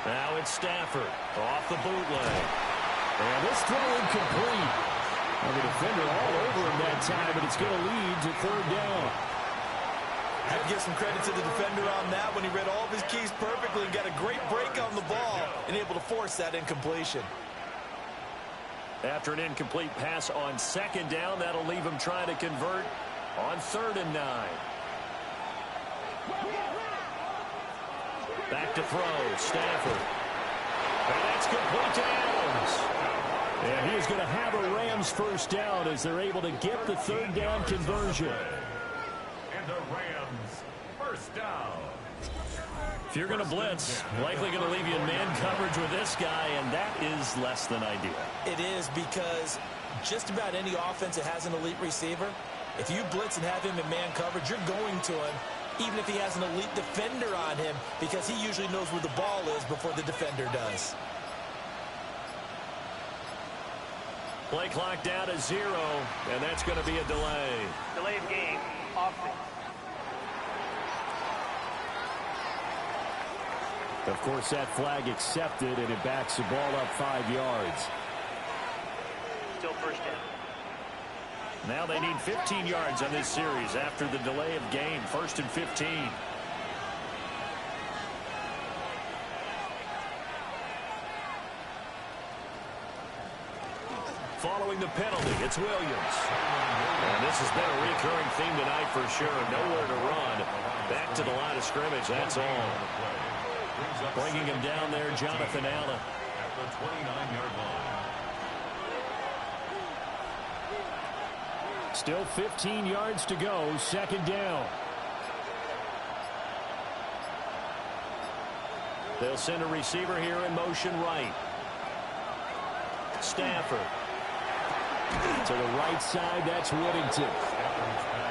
Now it's Stafford off the bootleg. And this throw incomplete. Well, the defender all over him that time, but it's going to lead to third down. Have to give some credit to the defender on that when he read all of his keys perfectly and got a great break on the ball and able to force that incompletion. After an incomplete pass on second down, that'll leave him trying to convert on 3rd and 9. Back to throw, Stafford. And that's complete to Adams. And he is going to have a Rams first down as they're able to get the third down conversion. And the Rams first down. If you're going to blitz, likely going to leave you in man coverage with this guy, and that is less than ideal. It is, because just about any offense that has an elite receiver, if you blitz and have him in man coverage, you're going to him, even if he has an elite defender on him, because he usually knows where the ball is before the defender does. Play clock down to 0, and that's going to be a delay. Delay of game, offense. Of course, that flag accepted, and it backs the ball up 5 yards. Still first down. Now they need 15 yards on this series after the delay of game. 1st and 15. Following the penalty, it's Williams. And this has been a recurring theme tonight for sure. Nowhere to run. Back to the line of scrimmage, that's all. Bringing him down there, Jonathan Allen. At the 29-yard line. Still 15 yards to go, 2nd down. They'll send a receiver here in motion right. Stafford. To the right side, that's Whittington.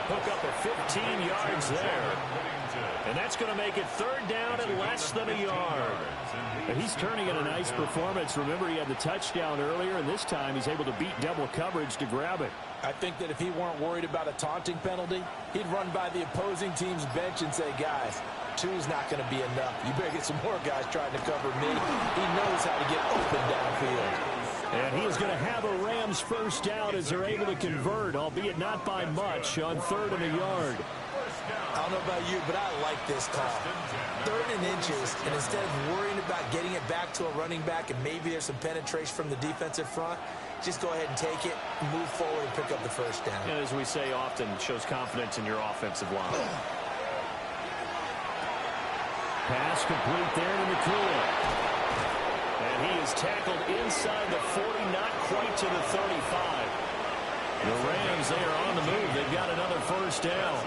Hook up at 15 yards there. And that's going to make it 3rd down and less than a yard. And he's turning in a nice performance. Remember, he had the touchdown earlier, and this time he's able to beat double coverage to grab it. I think that if he weren't worried about a taunting penalty, he'd run by the opposing team's bench and say, guys, 2's not going to be enough. You better get some more guys trying to cover me. He knows how to get open downfield. And he is going to have a Rams first down as they're able to convert, albeit not by much, on 3rd and a yard. I don't know about you, but I like this call. 3rd and inches, and instead of worrying about getting it back to a running back and maybe there's some penetration from the defensive front, just go ahead and take it, move forward, and pick up the first down. And as we say often, shows confidence in your offensive line. Pass complete there to McCool. And he is tackled inside the 40, not quite to the 35. The Rams, they are on the move. They've got another first down.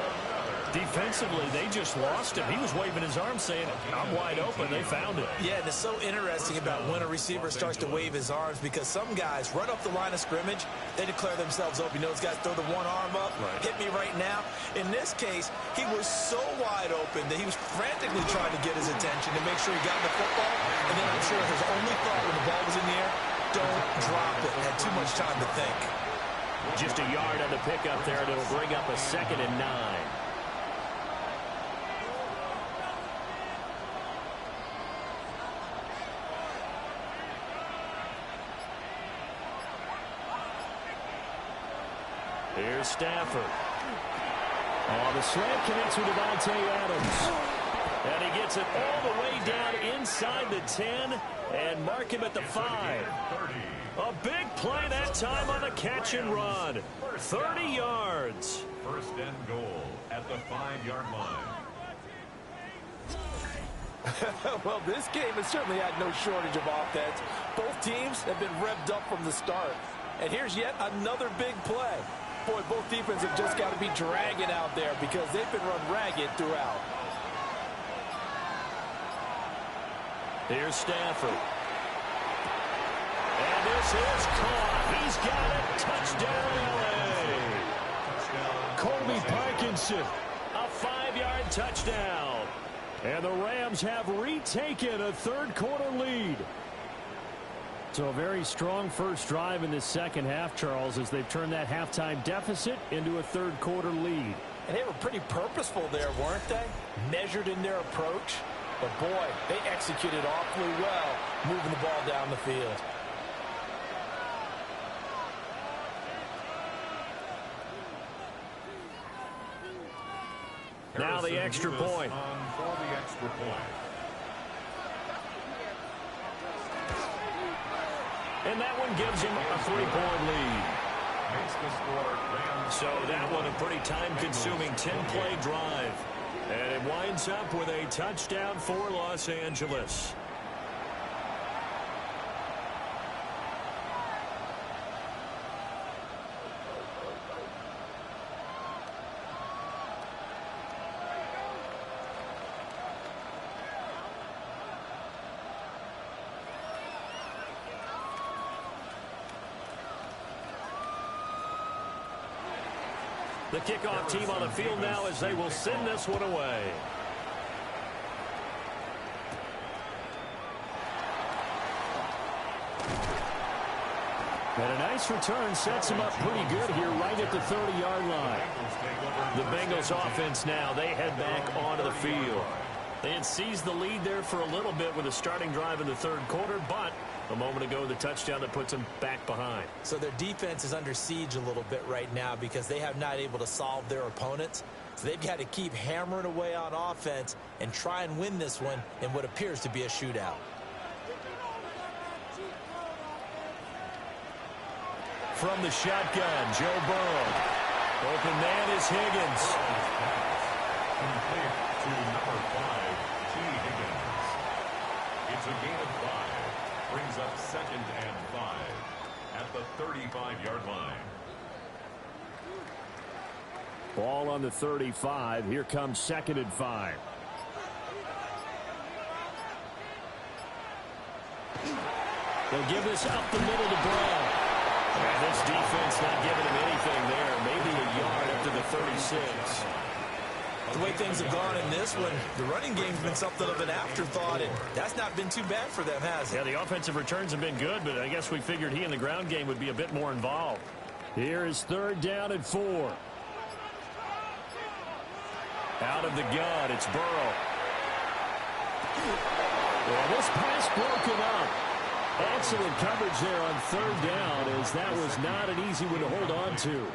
Defensively, they just lost him. He was waving his arm saying, I'm wide open. They found it. Yeah, and it's so interesting about when a receiver starts to wave his arms, because some guys run up the line of scrimmage, they declare themselves open. You know, those guys throw the one arm up, hit me right now. In this case, he was so wide open that he was frantically trying to get his attention to make sure he got the football. And then I'm sure his only thought when the ball was in the air, don't drop it. Had too much time to think. Just a yard on the pickup there, and it'll bring up a 2nd and 9. Here's Stafford. Oh, the slant connects with Davante Adams. And he gets it all the way down inside the 10 and mark him at the 5. A big play that time on the catch and run. 30 yards. 1st and goal at the 5-yard line. Well, this game has certainly had no shortage of offense. Both teams have been revved up from the start. And here's yet another big play. Boy, both defenses have just got to be dragging out there because they've been run ragged throughout. Here's Stafford. And this is caught. He's got it. Touchdown, LA. Colby Parkinson. A 5-yard touchdown. And the Rams have retaken a 3rd quarter lead. So a very strong first drive in this second half, Charles, as they've turned that halftime deficit into a 3rd quarter lead. And they were pretty purposeful there, weren't they? Measured in their approach. But, boy, they executed awfully well moving the ball down the field. Now the extra point. For the extra point. And that one gives him a 3-point lead. Makes the score Rams. So that one a pretty time-consuming 10-play drive. And it winds up with a touchdown for Los Angeles. The kickoff team on the field now as they will send this one away. And a nice return sets him up pretty good here right at the 30-yard line. The Bengals offense now, they head back onto the field. They had seized the lead there for a little bit with a starting drive in the third quarter, but a moment ago the touchdown that puts them back behind. So their defense is under siege a little bit right now because they have not able to solve their opponents. So they've got to keep hammering away on offense and try and win this one in what appears to be a shootout. From the shotgun, Joe Burrow. Open man is Higgins. Complete to number 5, T. Higgins. It's a gain of 5. Brings up 2nd and 5 at the 35-yard line. Ball on the 35. Here comes 2nd and 5. They'll give this up the middle to Brown. And this defense not giving him anything there. Maybe a yard up to the 36. The way things have gone in this one, the running game's been something of an afterthought, and that's not been too bad for them, has it? Yeah, the offensive returns have been good, but I guess we figured he in the ground game would be a bit more involved. Here is 3rd down and 4. Out of the gun, it's Burrow. Well, this pass broken up. Excellent coverage there on 3rd down, as that was not an easy one to hold on to.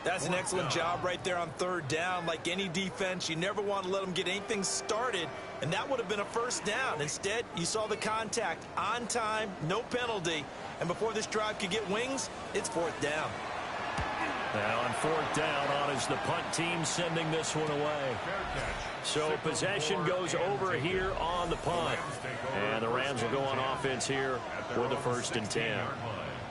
That's an excellent job right there on 3rd down. Like any defense, you never want to let them get anything started, and that would have been a 1st down. Instead, you saw the contact on time, no penalty, and before this drive could get wings, it's 4th down. Now on 4th down on is the punt team sending this one away. So possession goes over here on the punt. And the Rams will go on offense here with the 1st and 10.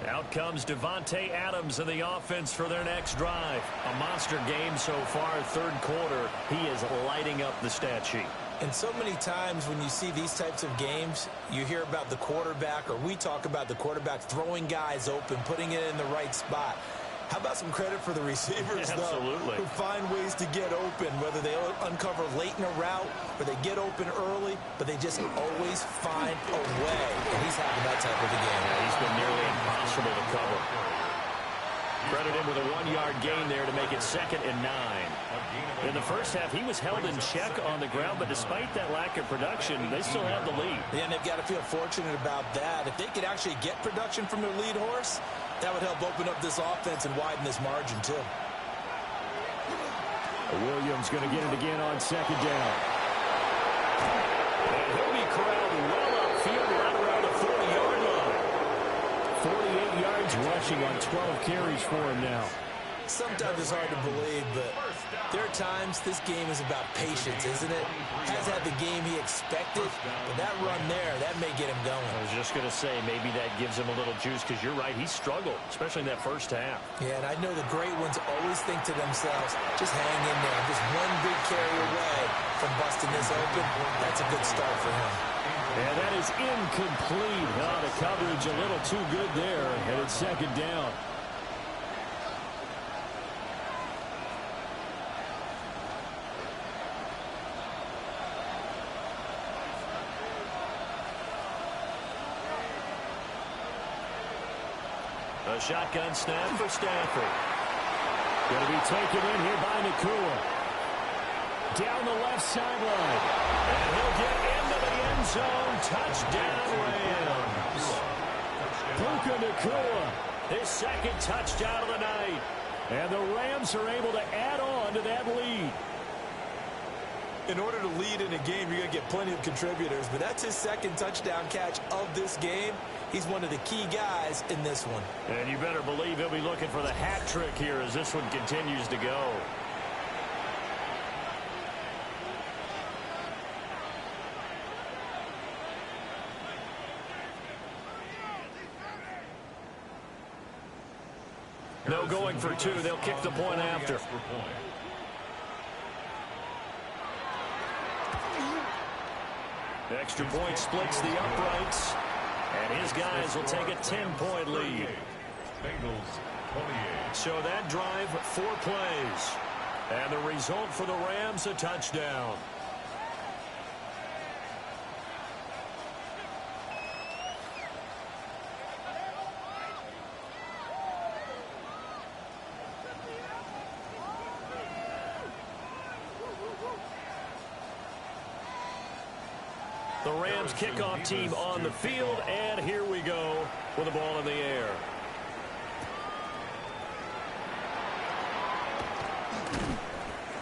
Out comes Devontae Adams in the offense for their next drive. A monster game so far, 3rd quarter. He is lighting up the stat sheet. And so many times when you see these types of games, you hear about the quarterback, or we talk about the quarterback throwing guys open, putting it in the right spot. How about some credit for the receivers, though, who find ways to get open, whether they uncover late in a route or they get open early, but they just always find a way. And he's having that type of a game. Yeah, he's been nearly impossible to cover. Credit him with a 1-yard gain there to make it 2nd and 9. In the first half, he was held in check on the ground, but despite that lack of production, they still have the lead. Yeah, and they've got to feel fortunate about that. If they could actually get production from their lead horse, that would help open up this offense and widen this margin, too. Williams going to get it again on 2nd down. And he'll be corralled well upfield right around the 40-yard line. 48 yards rushing on 12 carries for him now. Sometimes it's hard to believe, but there are times this game is about patience, isn't it? Has had the game he expected, but that run there, that may get him going. I was just going to say, maybe that gives him a little juice, because you're right, he struggled, especially in that first half. Yeah, and I know the great ones always think to themselves, just hang in there. Just one big carry away from busting this open. That's a good start for him. And that is incomplete. The coverage a little too good there, and it's 2nd down. A shotgun snap for Stafford. Going to be taken in here by Nakua. down the left sideline. And he'll get into the end zone. Touchdown, Rams. Puka Nacua, his second touchdown of the night. And the Rams are able to add on to that lead. In order to lead in a game, you're going to get plenty of contributors, but that's his second touchdown catch of this game. He's one of the key guys in this one. And you better believe he'll be looking for the hat trick here as this one continues to go. No going for two. They'll kick the point after. Extra point splits the uprights. And his guys will take a 10-point lead. So that drive, 4 plays. And the result for the Rams, a touchdown. The Rams kickoff team on the field, and here we go with the ball in the air.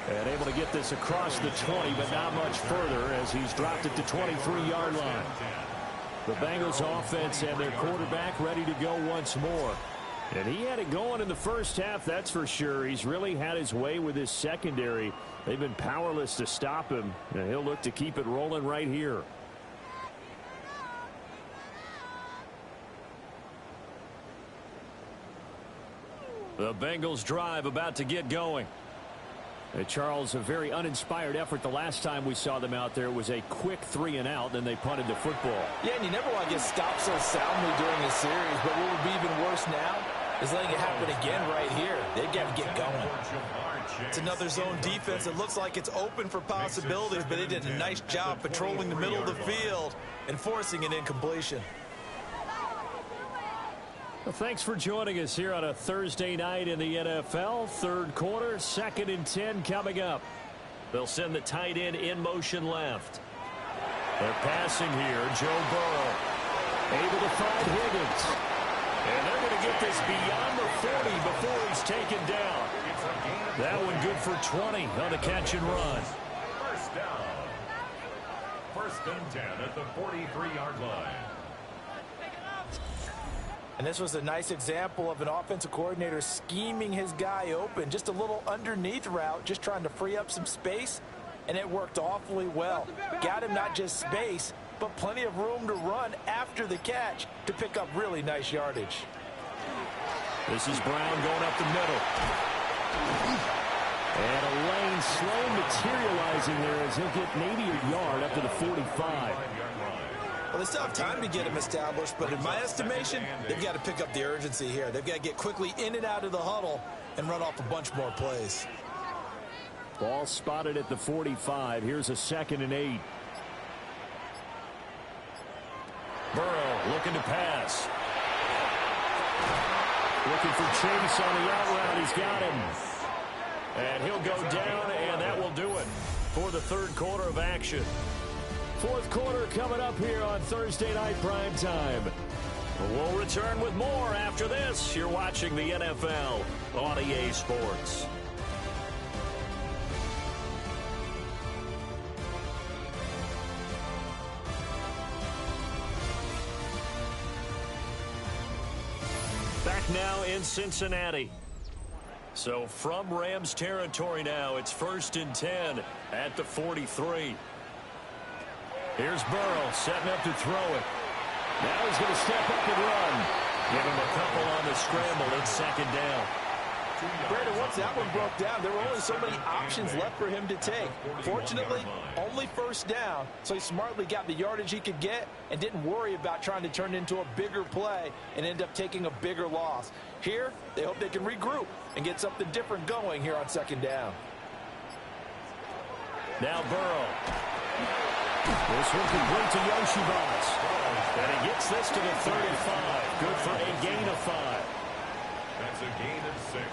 And able to get this across the 20, but not much further as he's dropped it to 23-yard line. The Bengals offense and their quarterback ready to go once more. And he had it going in the first half, that's for sure. He's really had his way with his secondary. They've been powerless to stop him, and he'll look to keep it rolling right here. The Bengals drive about to get going. Charles, a very uninspired effort the last time we saw them out there. It was a quick 3-and-out, then they punted the football. Yeah, and you never want to get stopped so soundly during a series, but what would be even worse now is letting it happen again right here. They've got to get going. It's another zone defense. It looks like it's open for possibilities, but they did a nice job patrolling the middle of the field and forcing an incompletion. Well, thanks for joining us here on a Thursday night in the NFL. Third quarter, 2nd and 10 coming up. They'll send the tight end in motion left. They're passing here. Joe Burrow able to find Higgins. And they're going to get this beyond the 40 before he's taken down. That one good for 20 on the catch and run. First down. 1st and 10 at the 43-yard line. And this was a nice example of an offensive coordinator scheming his guy open. Just a little underneath route, just trying to free up some space, and it worked awfully well. Got him not just space, but plenty of room to run after the catch to pick up really nice yardage. This is Brown going up the middle. And a lane slow materializing there as he'll get maybe a yard up to the 45. Well, they still have time to get him established, but in my estimation, they've got to pick up the urgency here. They've got to get quickly in and out of the huddle and run off a bunch more plays. Ball spotted at the 45. Here's a 2nd and 8. Burrow looking to pass. Looking for Chase on the out route. He's got him. And he'll go down, and that will do it for the third quarter of action. Fourth quarter coming up here on Thursday Night Prime Time. We'll return with more after this. You're watching the NFL on EA Sports. Back now in Cincinnati. So from Rams territory now, it's 1st and 10 at the 43. Here's Burrow setting up to throw it. Now he's going to step up and run. Give him a couple on the scramble. It's 2nd down. Brandon, once that one broke down, there were only so many options left for him to take. Fortunately, only 1st down, so he smartly got the yardage he could get and didn't worry about trying to turn it into a bigger play and end up taking a bigger loss. Here, they hope they can regroup and get something different going here on 2nd down. Now Burrow. This one complete to Yoshibas. And he gets this to the 35. Good for a gain of 5. That's a gain of 6.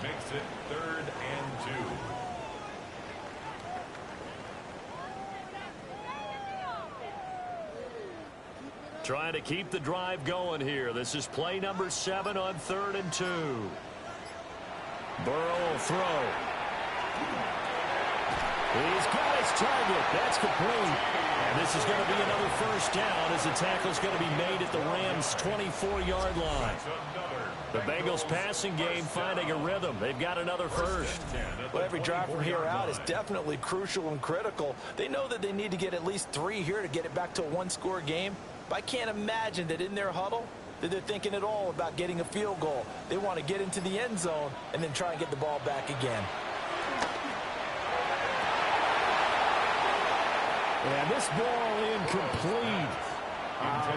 Makes it 3rd and 2. Trying to keep the drive going here. This is play number 7 on 3rd and 2. Burrow will throw. He's got his target. That's complete. And this is going to be another first down as the tackle's going to be made at the Rams' 24-yard line. The Bengals passing game finding a rhythm. They've got another first. Well, every drive from here out is definitely crucial and critical. They know that they need to get at least 3 here to get it back to a one-score game. But I can't imagine that in their huddle that they're thinking at all about getting a field goal. They want to get into the end zone and then try and get the ball back again. And this ball incomplete.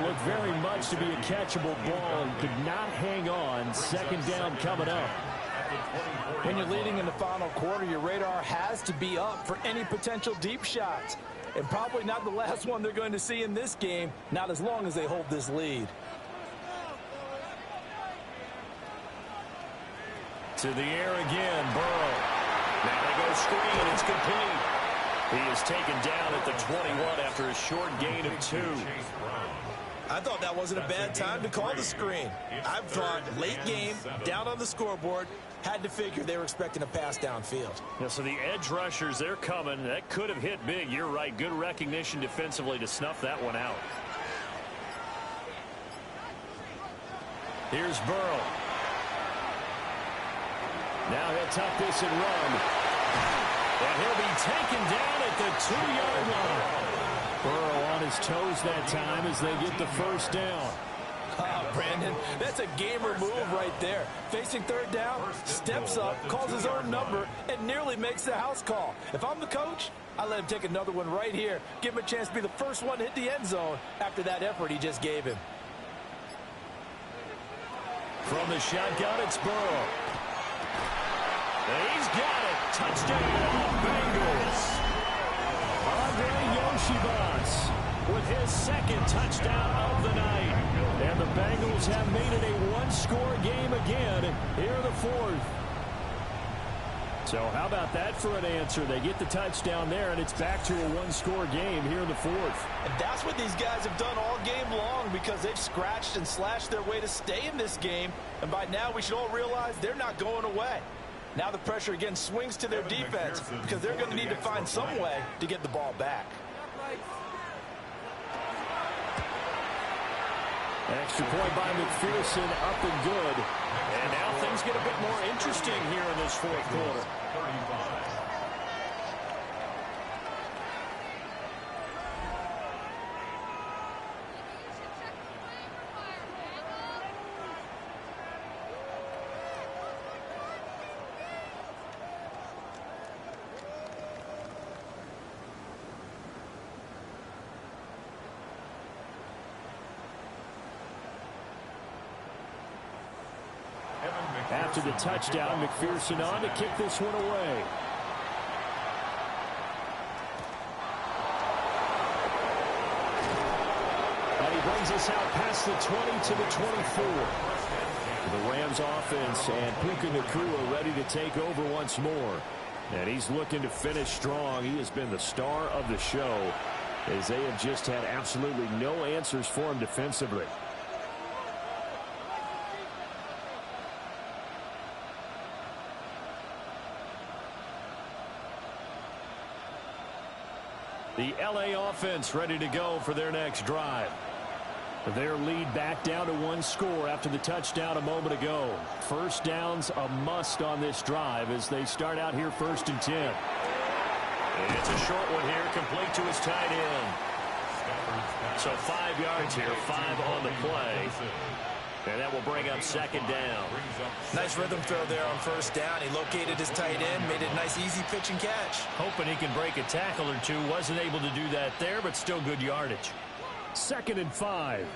Looked very much to be a catchable ball and could not hang on. Second down coming up. When you're leading in the final quarter, your radar has to be up for any potential deep shots. And probably not the last one they're going to see in this game, not as long as they hold this lead. To the air again, Burrow. Now they go screen. It's complete. He is taken down at the 21 after a short gain of 2. I thought that wasn't a bad time to call the screen. I thought late game, down on the scoreboard, had to figure they were expecting a pass downfield. Yeah, so the edge rushers, they're coming. That could have hit big. You're right. Good recognition defensively to snuff that one out. Here's Burrow. Now he'll tuck this and run. And he'll be taken down at the 2-yard line. Burrow on his toes that time as they get the first down. Brandon, that's a gamer move right there. Facing third down, steps up, calls his own number, and nearly makes the house call. If I'm the coach, I let him take another one right here. Give him a chance to be the first one to hit the end zone after that effort he just gave him. From the shotgun, it's Burrow. And he's got it. Touchdown, Bengals. Andre Yoshibas with his second touchdown of the night. And the Bengals have made it a one-score game again here in the fourth. So how about that for an answer? They get the touchdown there, and it's back to a one-score game here in the fourth. And that's what these guys have done all game long because they've scratched and slashed their way to stay in this game. And by now we should all realize they're not going away. Now the pressure again swings to their defense because they're going to need to find some way to get the ball back. Extra point by McPherson, up and good. And now things get a bit more interesting here in this fourth quarter. 35. After the touchdown, McPherson on to kick this one away. And he brings us out past the 20 to the 24. The Rams offense and Puka Nacua ready to take over once more. And he's looking to finish strong. He has been the star of the show as they have just had absolutely no answers for him defensively. The LA offense ready to go for their next drive. Their lead back down to one score after the touchdown a moment ago. First down's a must on this drive as they start out here 1st and 10. It's a short one here, complete to his tight end. So 5 yards here, 5 on the play. And that will bring up 2nd down. Nice rhythm throw there on 1st down. He located his tight end, made it a nice easy pitch and catch. Hoping he can break a tackle or two. Wasn't able to do that there, but still good yardage. 2nd and 5.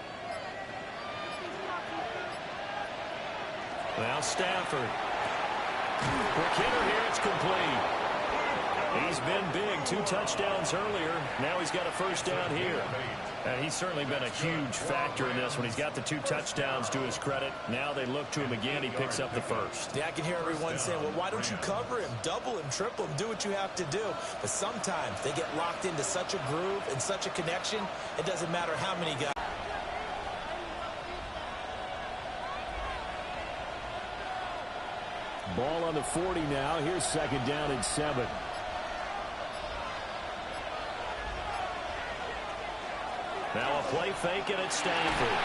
Now Stafford. Quick hitter here, it's complete. He's been big, 2 touchdowns earlier. Now he's got a first down here. And he's certainly been a huge factor in this when he's got the 2 touchdowns to his credit. Now they look to him again. He picks up the first. Yeah, I can hear everyone saying, well, why don't you cover him, double him, triple him, do what you have to do. But sometimes they get locked into such a groove and such a connection, it doesn't matter how many guys. Ball on the 40 now. Here's 2nd down and 7. Now a play fake, and it's Stanford.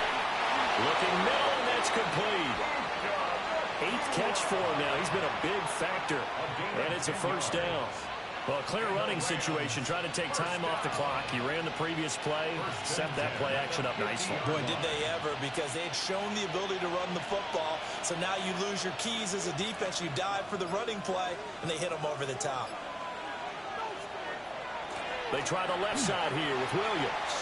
Looking middle, and that's complete. 8th catch for him now. He's been a big factor, and it's a 1st down. Well, a clear running situation, trying to take time off the clock. He ran the previous play, set that play action up nicely. Boy, did they ever, because they had shown the ability to run the football. So now you lose your keys as a defense. You dive for the running play, and they hit him over the top. They try the left side here with Williams.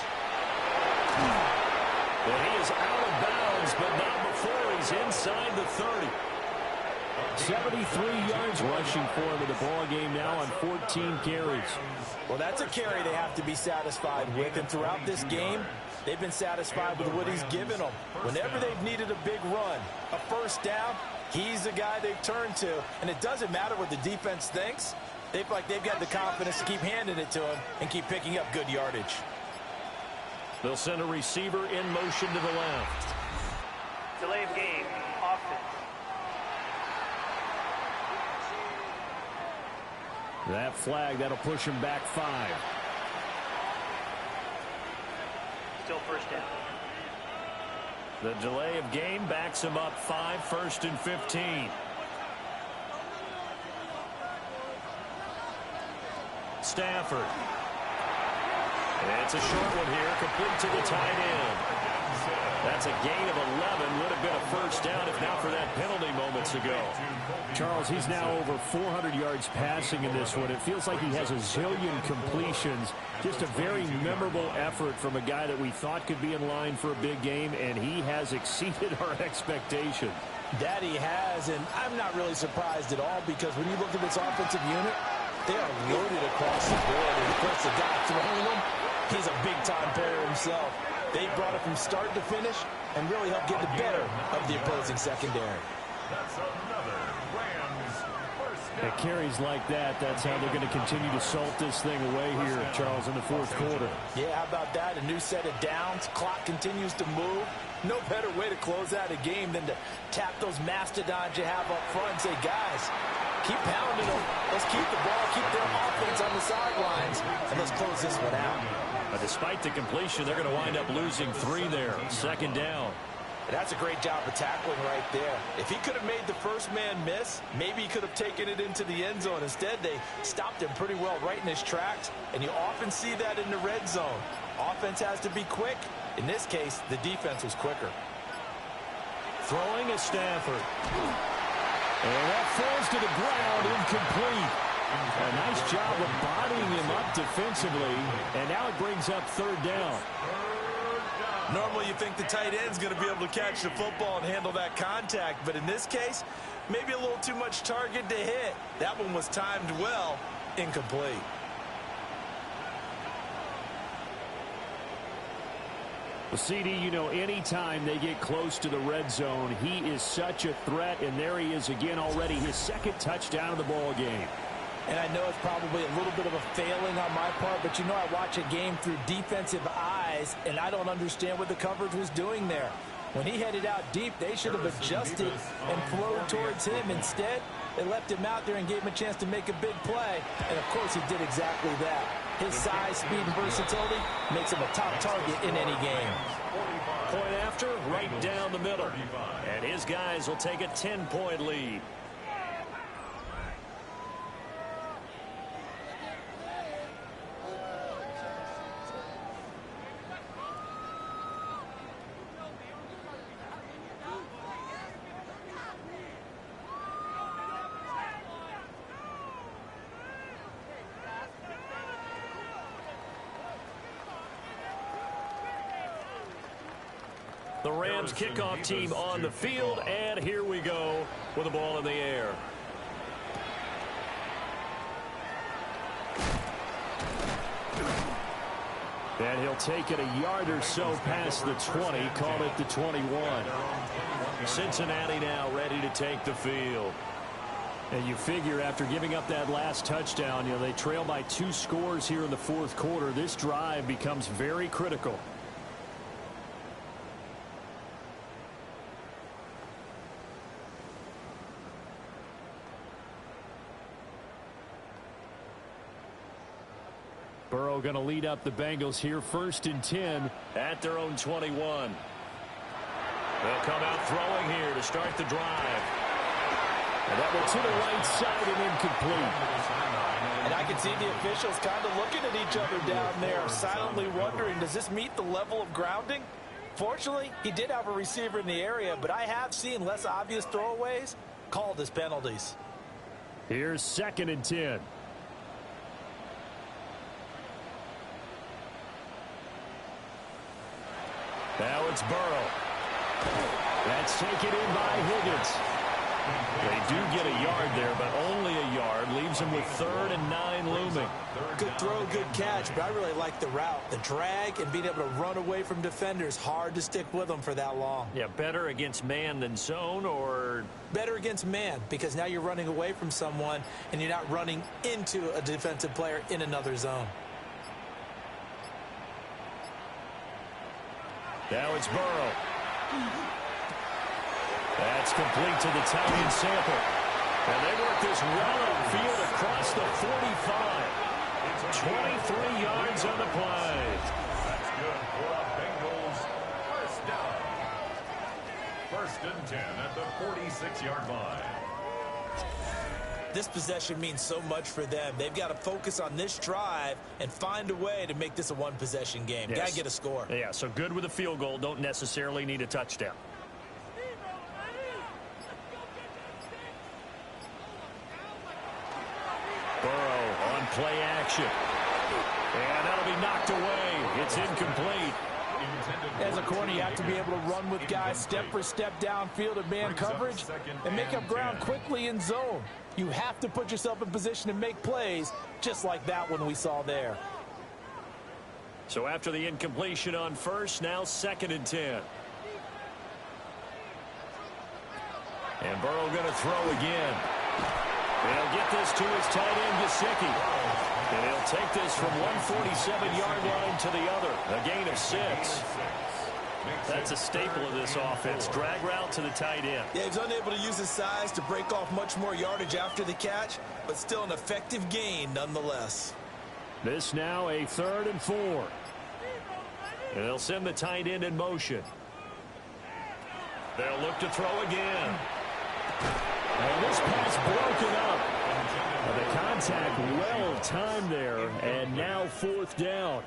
And he is out of bounds, but not before he's inside the 30. 73 yards rushing for him in the ball game now on 14 carries. Well, that's a carry they have to be satisfied with, and throughout this game, they've been satisfied with what he's given them. Whenever they've needed a big run, a 1st down, he's the guy they've turned to, and it doesn't matter what the defense thinks. They've got the confidence to keep handing it to him and keep picking up good yardage. They'll send a receiver in motion to the left. Delay of game, offense. That flag, that'll push him back 5. Still 1st down. The delay of game backs him up 5, 1st and 15. Stafford. It's a short one here, complete to the tight end. That's a gain of 11. Would have been a 1st down if not for that penalty moments ago. Charles, he's now over 400 yards passing in this one. It feels like he has a zillion completions. Just a very memorable effort from a guy that we thought could be in line for a big game, and he has exceeded our expectations. That he has, and I'm not really surprised at all, because when you look at this offensive unit, they are loaded across the board. And of course, the guy throwing them, he's a big-time player himself. They brought it from start to finish and really helped get the better of the opposing secondary. That's another Rams 1st down. At carries like that, that's how they're going to continue to salt this thing away here, Charles, in the 4th quarter. Yeah, how about that? A new set of downs. Clock continues to move. No better way to close out a game than to tap those mastodons you have up front and say, guys, keep pounding them. Let's keep the ball, keep their offense on the sidelines, and let's close this one out. Despite the completion, they're going to wind up losing 3 there. 2nd down. That's a great job of tackling right there. If he could have made the first man miss, maybe he could have taken it into the end zone. Instead, they stopped him pretty well right in his tracks, and you often see that in the red zone. Offense has to be quick. In this case, the defense was quicker. Throwing is Stafford. And that falls to the ground, incomplete. A nice job of bodying him up defensively, and now it brings up 3rd down. Normally you think the tight end's going to be able to catch the football and handle that contact, but in this case, maybe a little too much target to hit. That one was timed well, incomplete. Well, CD, you know, anytime they get close to the red zone, he is such a threat, and there he is again already, his 2nd touchdown of the ball game. And I know it's probably a little bit of a failing on my part, but you know I watch a game through defensive eyes, and I don't understand what the coverage was doing there. When he headed out deep, they should have adjusted and flowed towards him. Instead, they left him out there and gave him a chance to make a big play. And, of course, he did exactly that. His size, speed, and versatility makes him a top target in any game. Point after, right down the middle. And his guys will take a 10-point lead. The Rams kickoff team on the field, and here we go with the ball in the air. And he'll take it a yard or so past the 20, call it the 21. Cincinnati now ready to take the field. And you figure after giving up that last touchdown, you know, they trail by 2 scores here in the 4th quarter. This drive becomes very critical. Burrow going to lead up the Bengals here, 1st and 10 at their own 21. They'll come out throwing here to start the drive. And that one to the right side and incomplete. And I can see the officials kind of looking at each other down there, silently wondering, does this meet the level of grounding? Fortunately, he did have a receiver in the area, but I have seen less obvious throwaways called as penalties. Here's 2nd and 10. Now it's Burrow. That's taken in by Higgins. They do get a yard there, but only a yard. Leaves them with 3rd and 9 looming. Good throw, good catch, but I really like the route. The drag and being able to run away from defenders, hard to stick with them for that long. Yeah, better against man than zone, or? Better against man, because now you're running away from someone and you're not running into a defensive player in another zone. Now it's Burrow. That's complete to the tight end Sample. And they work this well upfield across the 45. 23 yards on the play. That's good for a Bengals first down. 1st and 10 at the 46-yard line. This possession means so much for them. They've got to focus on this drive and find a way to make this a one-possession game. Yes. Got to get a score. Yeah, so good with a field goal. Don't necessarily need a touchdown. Burrow on play action. And that'll be knocked away. It's incomplete. As a corner, you have to be able to run with guys step for step downfield in man coverage and make up ground quickly in zone. You have to put yourself in position to make plays, just like that one we saw there. So after the incompletion on 1st, now 2nd and 10. And Burrow going to throw again. He'll get this to his tight end, Gesicki. And he'll take this from 147-yard line to the other. A gain of 6. That's a staple of this offense. Drag route to the tight end. Yeah, he's unable to use his size to break off much more yardage after the catch, but still an effective gain nonetheless. This now a 3rd and 4. And they'll send the tight end in motion. They'll look to throw again. And this pass broken up. The contact well timed there, and now 4th down.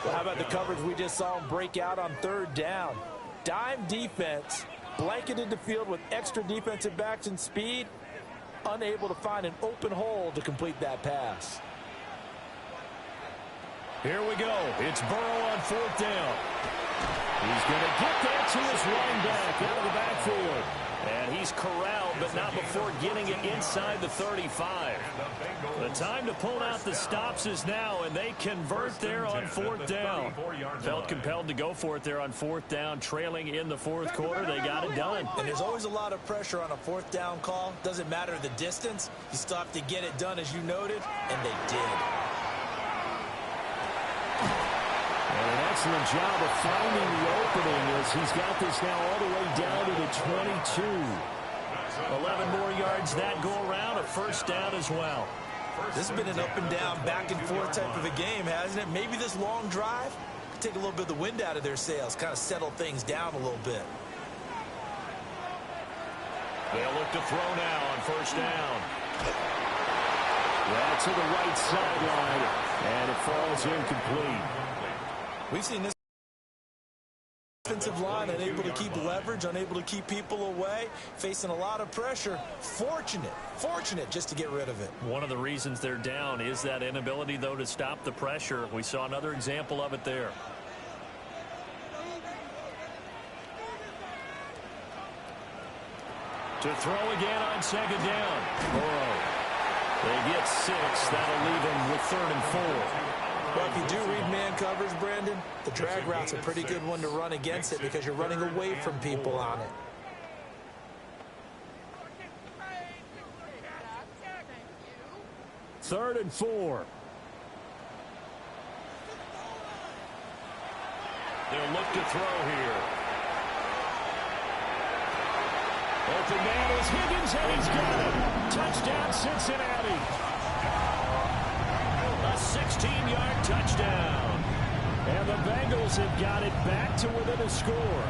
Well, how about the coverage we just saw him break out on 3rd down? Dime defense, blanketed the field with extra defensive backs and speed, unable to find an open hole to complete that pass. Here we go. It's Burrow on 4th down. He's going to get that to his running back out of the backfield. And he's corralled, but not before getting it inside the 35. The time to pull out the stops is now, and they convert there on 4th down. Felt compelled to go for it there on 4th down, trailing in the 4th quarter. They got it done. And there's always a lot of pressure on a 4th down call. Doesn't matter the distance. You still have to get it done, as you noted, and they did. An excellent job of finding the opening as he's got this now all the way down to the 22. 11 more yards that go around, a 1st down as well. This has been an up and down, back and forth type of a game, hasn't it? Maybe this long drive could take a little bit of the wind out of their sails, kind of settle things down a little bit. They'll look to throw now on 1st down. Well, to the right sideline, and it falls incomplete. We've seen this defensive line unable to keep leverage, unable to keep people away, facing a lot of pressure. Fortunate just to get rid of it. One of the reasons they're down is that inability, though, to stop the pressure. We saw another example of it there. To throw again on 2nd down. Burrow. They get 6. That'll leave them with 3rd and 4. Well, if you do read man coverage, Brandon, the drag route's a pretty good one to run against it because you're running away from people on it. Third and 4. They'll look to throw here. Open man is Higgins, and he's got it. Touchdown, Cincinnati. A 16-yard touchdown. And the Bengals have got it back to within a score.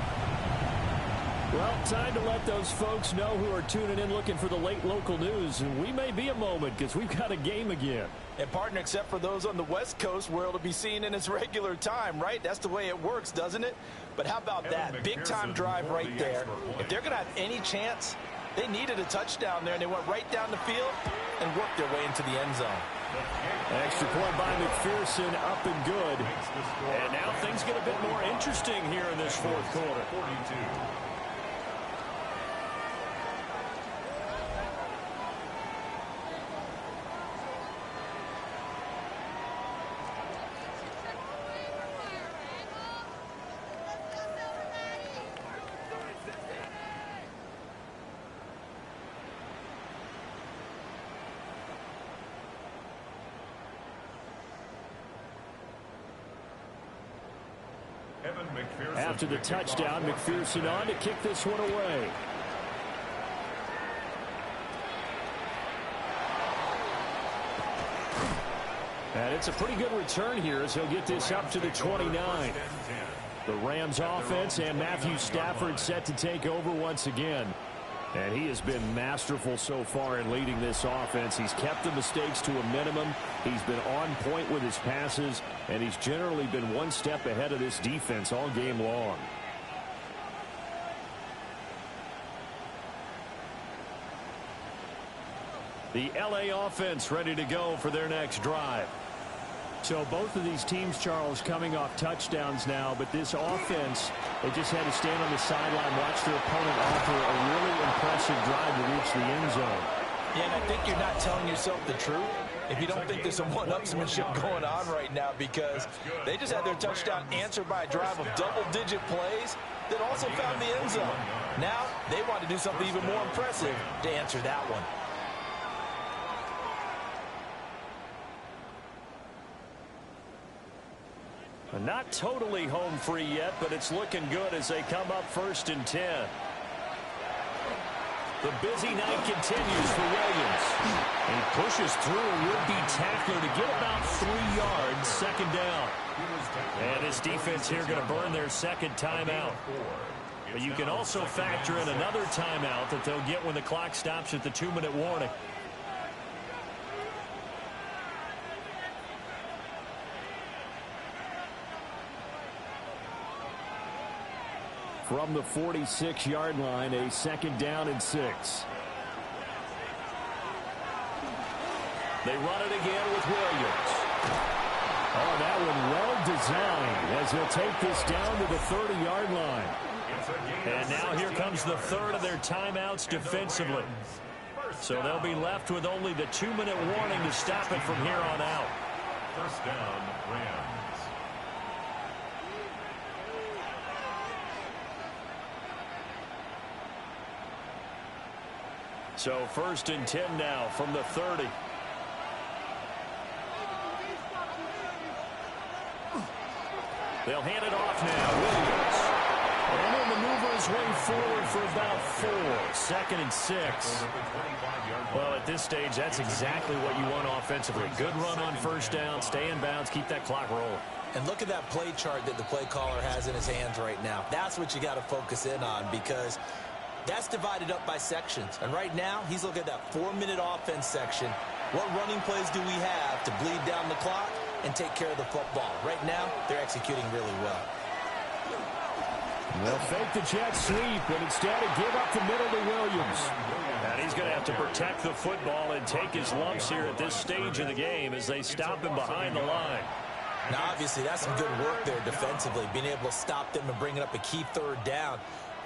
Well, time to let those folks know who are tuning in looking for the late local news. And we may be a moment because we've got a game again. And partner, except for those on the West Coast where it'll be seen in its regular time, right? That's the way it works, doesn't it? But how about that? Big-time drive right there. If they're going to have any chance, they needed a touchdown there, and they went right down the field and worked their way into the end zone. Extra point by McPherson, up and good. And now things get a bit more interesting here in this fourth quarter. 42. After the touchdown, McPherson on to kick this one away. And it's a pretty good return here as he'll get this up to the 29. The Rams offense and Matthew Stafford set to take over once again. And he has been masterful so far in leading this offense. He's kept the mistakes to a minimum. He's been on point with his passes, and he's generally been one step ahead of this defense all game long. The LA offense ready to go for their next drive. So both of these teams, Charles, coming off touchdowns now, but this offense, they just had to stand on the sideline, watch their opponent offer a really impressive drive to reach the end zone. Yeah, and I think you're not telling yourself the truth if you don't think there's some one-upsmanship going on right now, because they just had their touchdown answered by a drive of double-digit plays that also found the end zone. Now they want to do something even more impressive to answer that one. Not totally home free yet, but it's looking good as they come up 1st and 10. The busy night continues for Williams. He pushes through a would-be tackler to get about 3 yards, 2nd down. And this defense here going to burn their second timeout. But you can also factor in another timeout that they'll get when the clock stops at the 2-minute warning. From the 46-yard line, a 2nd down and 6. They run it again with Williams. Oh, that one well designed as he'll take this down to the 30-yard line. And now here comes the third of their timeouts defensively. So they'll be left with only the 2-minute warning to stop it from here on out. 1st down, Rams. So 1st and 10 now from the 30. They'll hand it off now. Williams. And he'll maneuver his way forward for about 4. 2nd and 6. Well, at this stage, that's exactly what you want offensively. Good run on 1st down. Stay in bounds. Keep that clock rolling. And look at that play chart that the play caller has in his hands right now. That's what you got to focus in on, because that's divided up by sections. And right now, he's looking at that 4-minute offense section. What running plays do we have to bleed down the clock and take care of the football? Right now, they're executing really well. They'll fake the jet sweep, and instead of give up the middle to Williams. And he's going to have to protect the football and take his lumps here at this stage of the game as they stop him behind the line. Now, obviously, that's some good work there defensively, being able to stop them and bringing up a key 3rd down.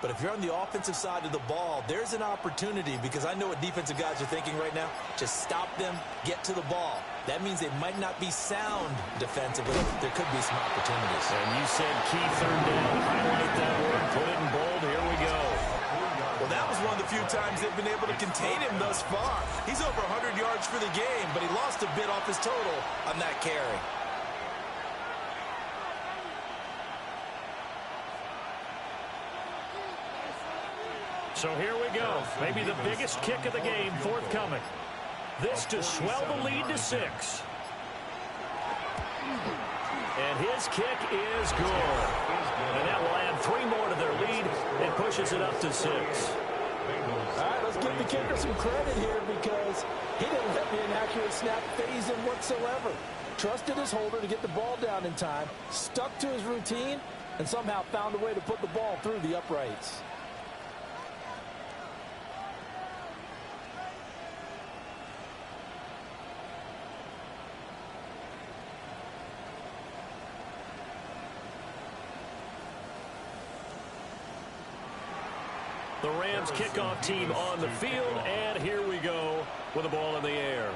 But if you're on the offensive side of the ball, there's an opportunity, because I know what defensive guys are thinking right now. Just stop them, get to the ball. That means they might not be sound defensively. There could be some opportunities. And you said key 3rd down. Highlight that word. Put it in bold. Here we go. Well, that was one of the few times they've been able to contain him thus far. He's over 100 yards for the game, but he lost a bit off his total on that carry. So here we go. Maybe the biggest kick of the game forthcoming. This to swell the lead to 6. And his kick is good. And that will add 3 more to their lead and pushes it up to 6. All right, let's give the kicker some credit here because he didn't let the inaccurate snap phase him whatsoever. Trusted his holder to get the ball down in time, stuck to his routine, and somehow found a way to put the ball through the uprights. The Rams kickoff team on the field, and here we go with the ball in the air.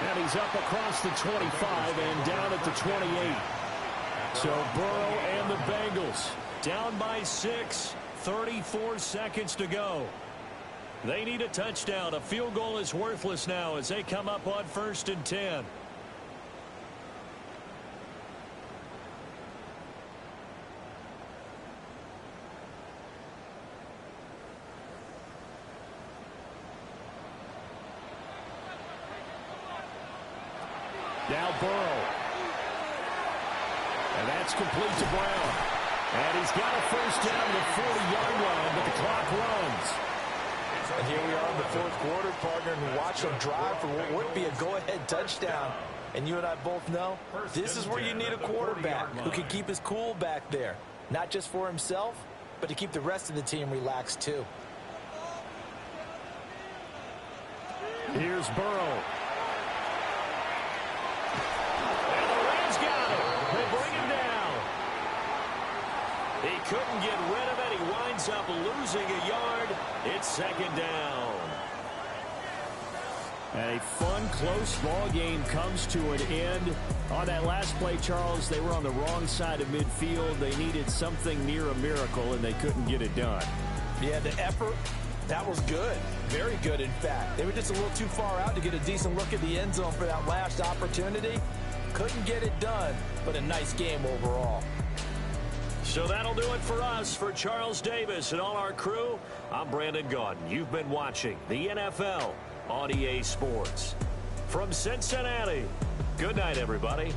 And he's up across the 25 and down at the 28. So Burrow and the Bengals down by 6, 34 seconds to go. They need a touchdown. A field goal is worthless now as they come up on 1st and 10. Now Burrow. And that's complete to Brown. And he's got a first down to the 40-yard line, but the clock runs. And here we are in the 4th quarter, partner, and watch them drive for what would be a go-ahead touchdown. And you and I both know this is where you need a quarterback who can keep his cool back there. Not just for himself, but to keep the rest of the team relaxed too. Here's Burrow. He couldn't get rid of it. He winds up losing a yard. It's 2nd down. And a fun, close ball game comes to an end. On that last play, Charles, they were on the wrong side of midfield. They needed something near a miracle, and they couldn't get it done. Yeah, the effort, that was good. Very good, in fact. They were just a little too far out to get a decent look at the end zone for that last opportunity. Couldn't get it done, but a nice game overall. So that'll do it for us. For Charles Davis and all our crew, I'm Brandon Gaudin. You've been watching the NFL on EA Sports. From Cincinnati, good night, everybody.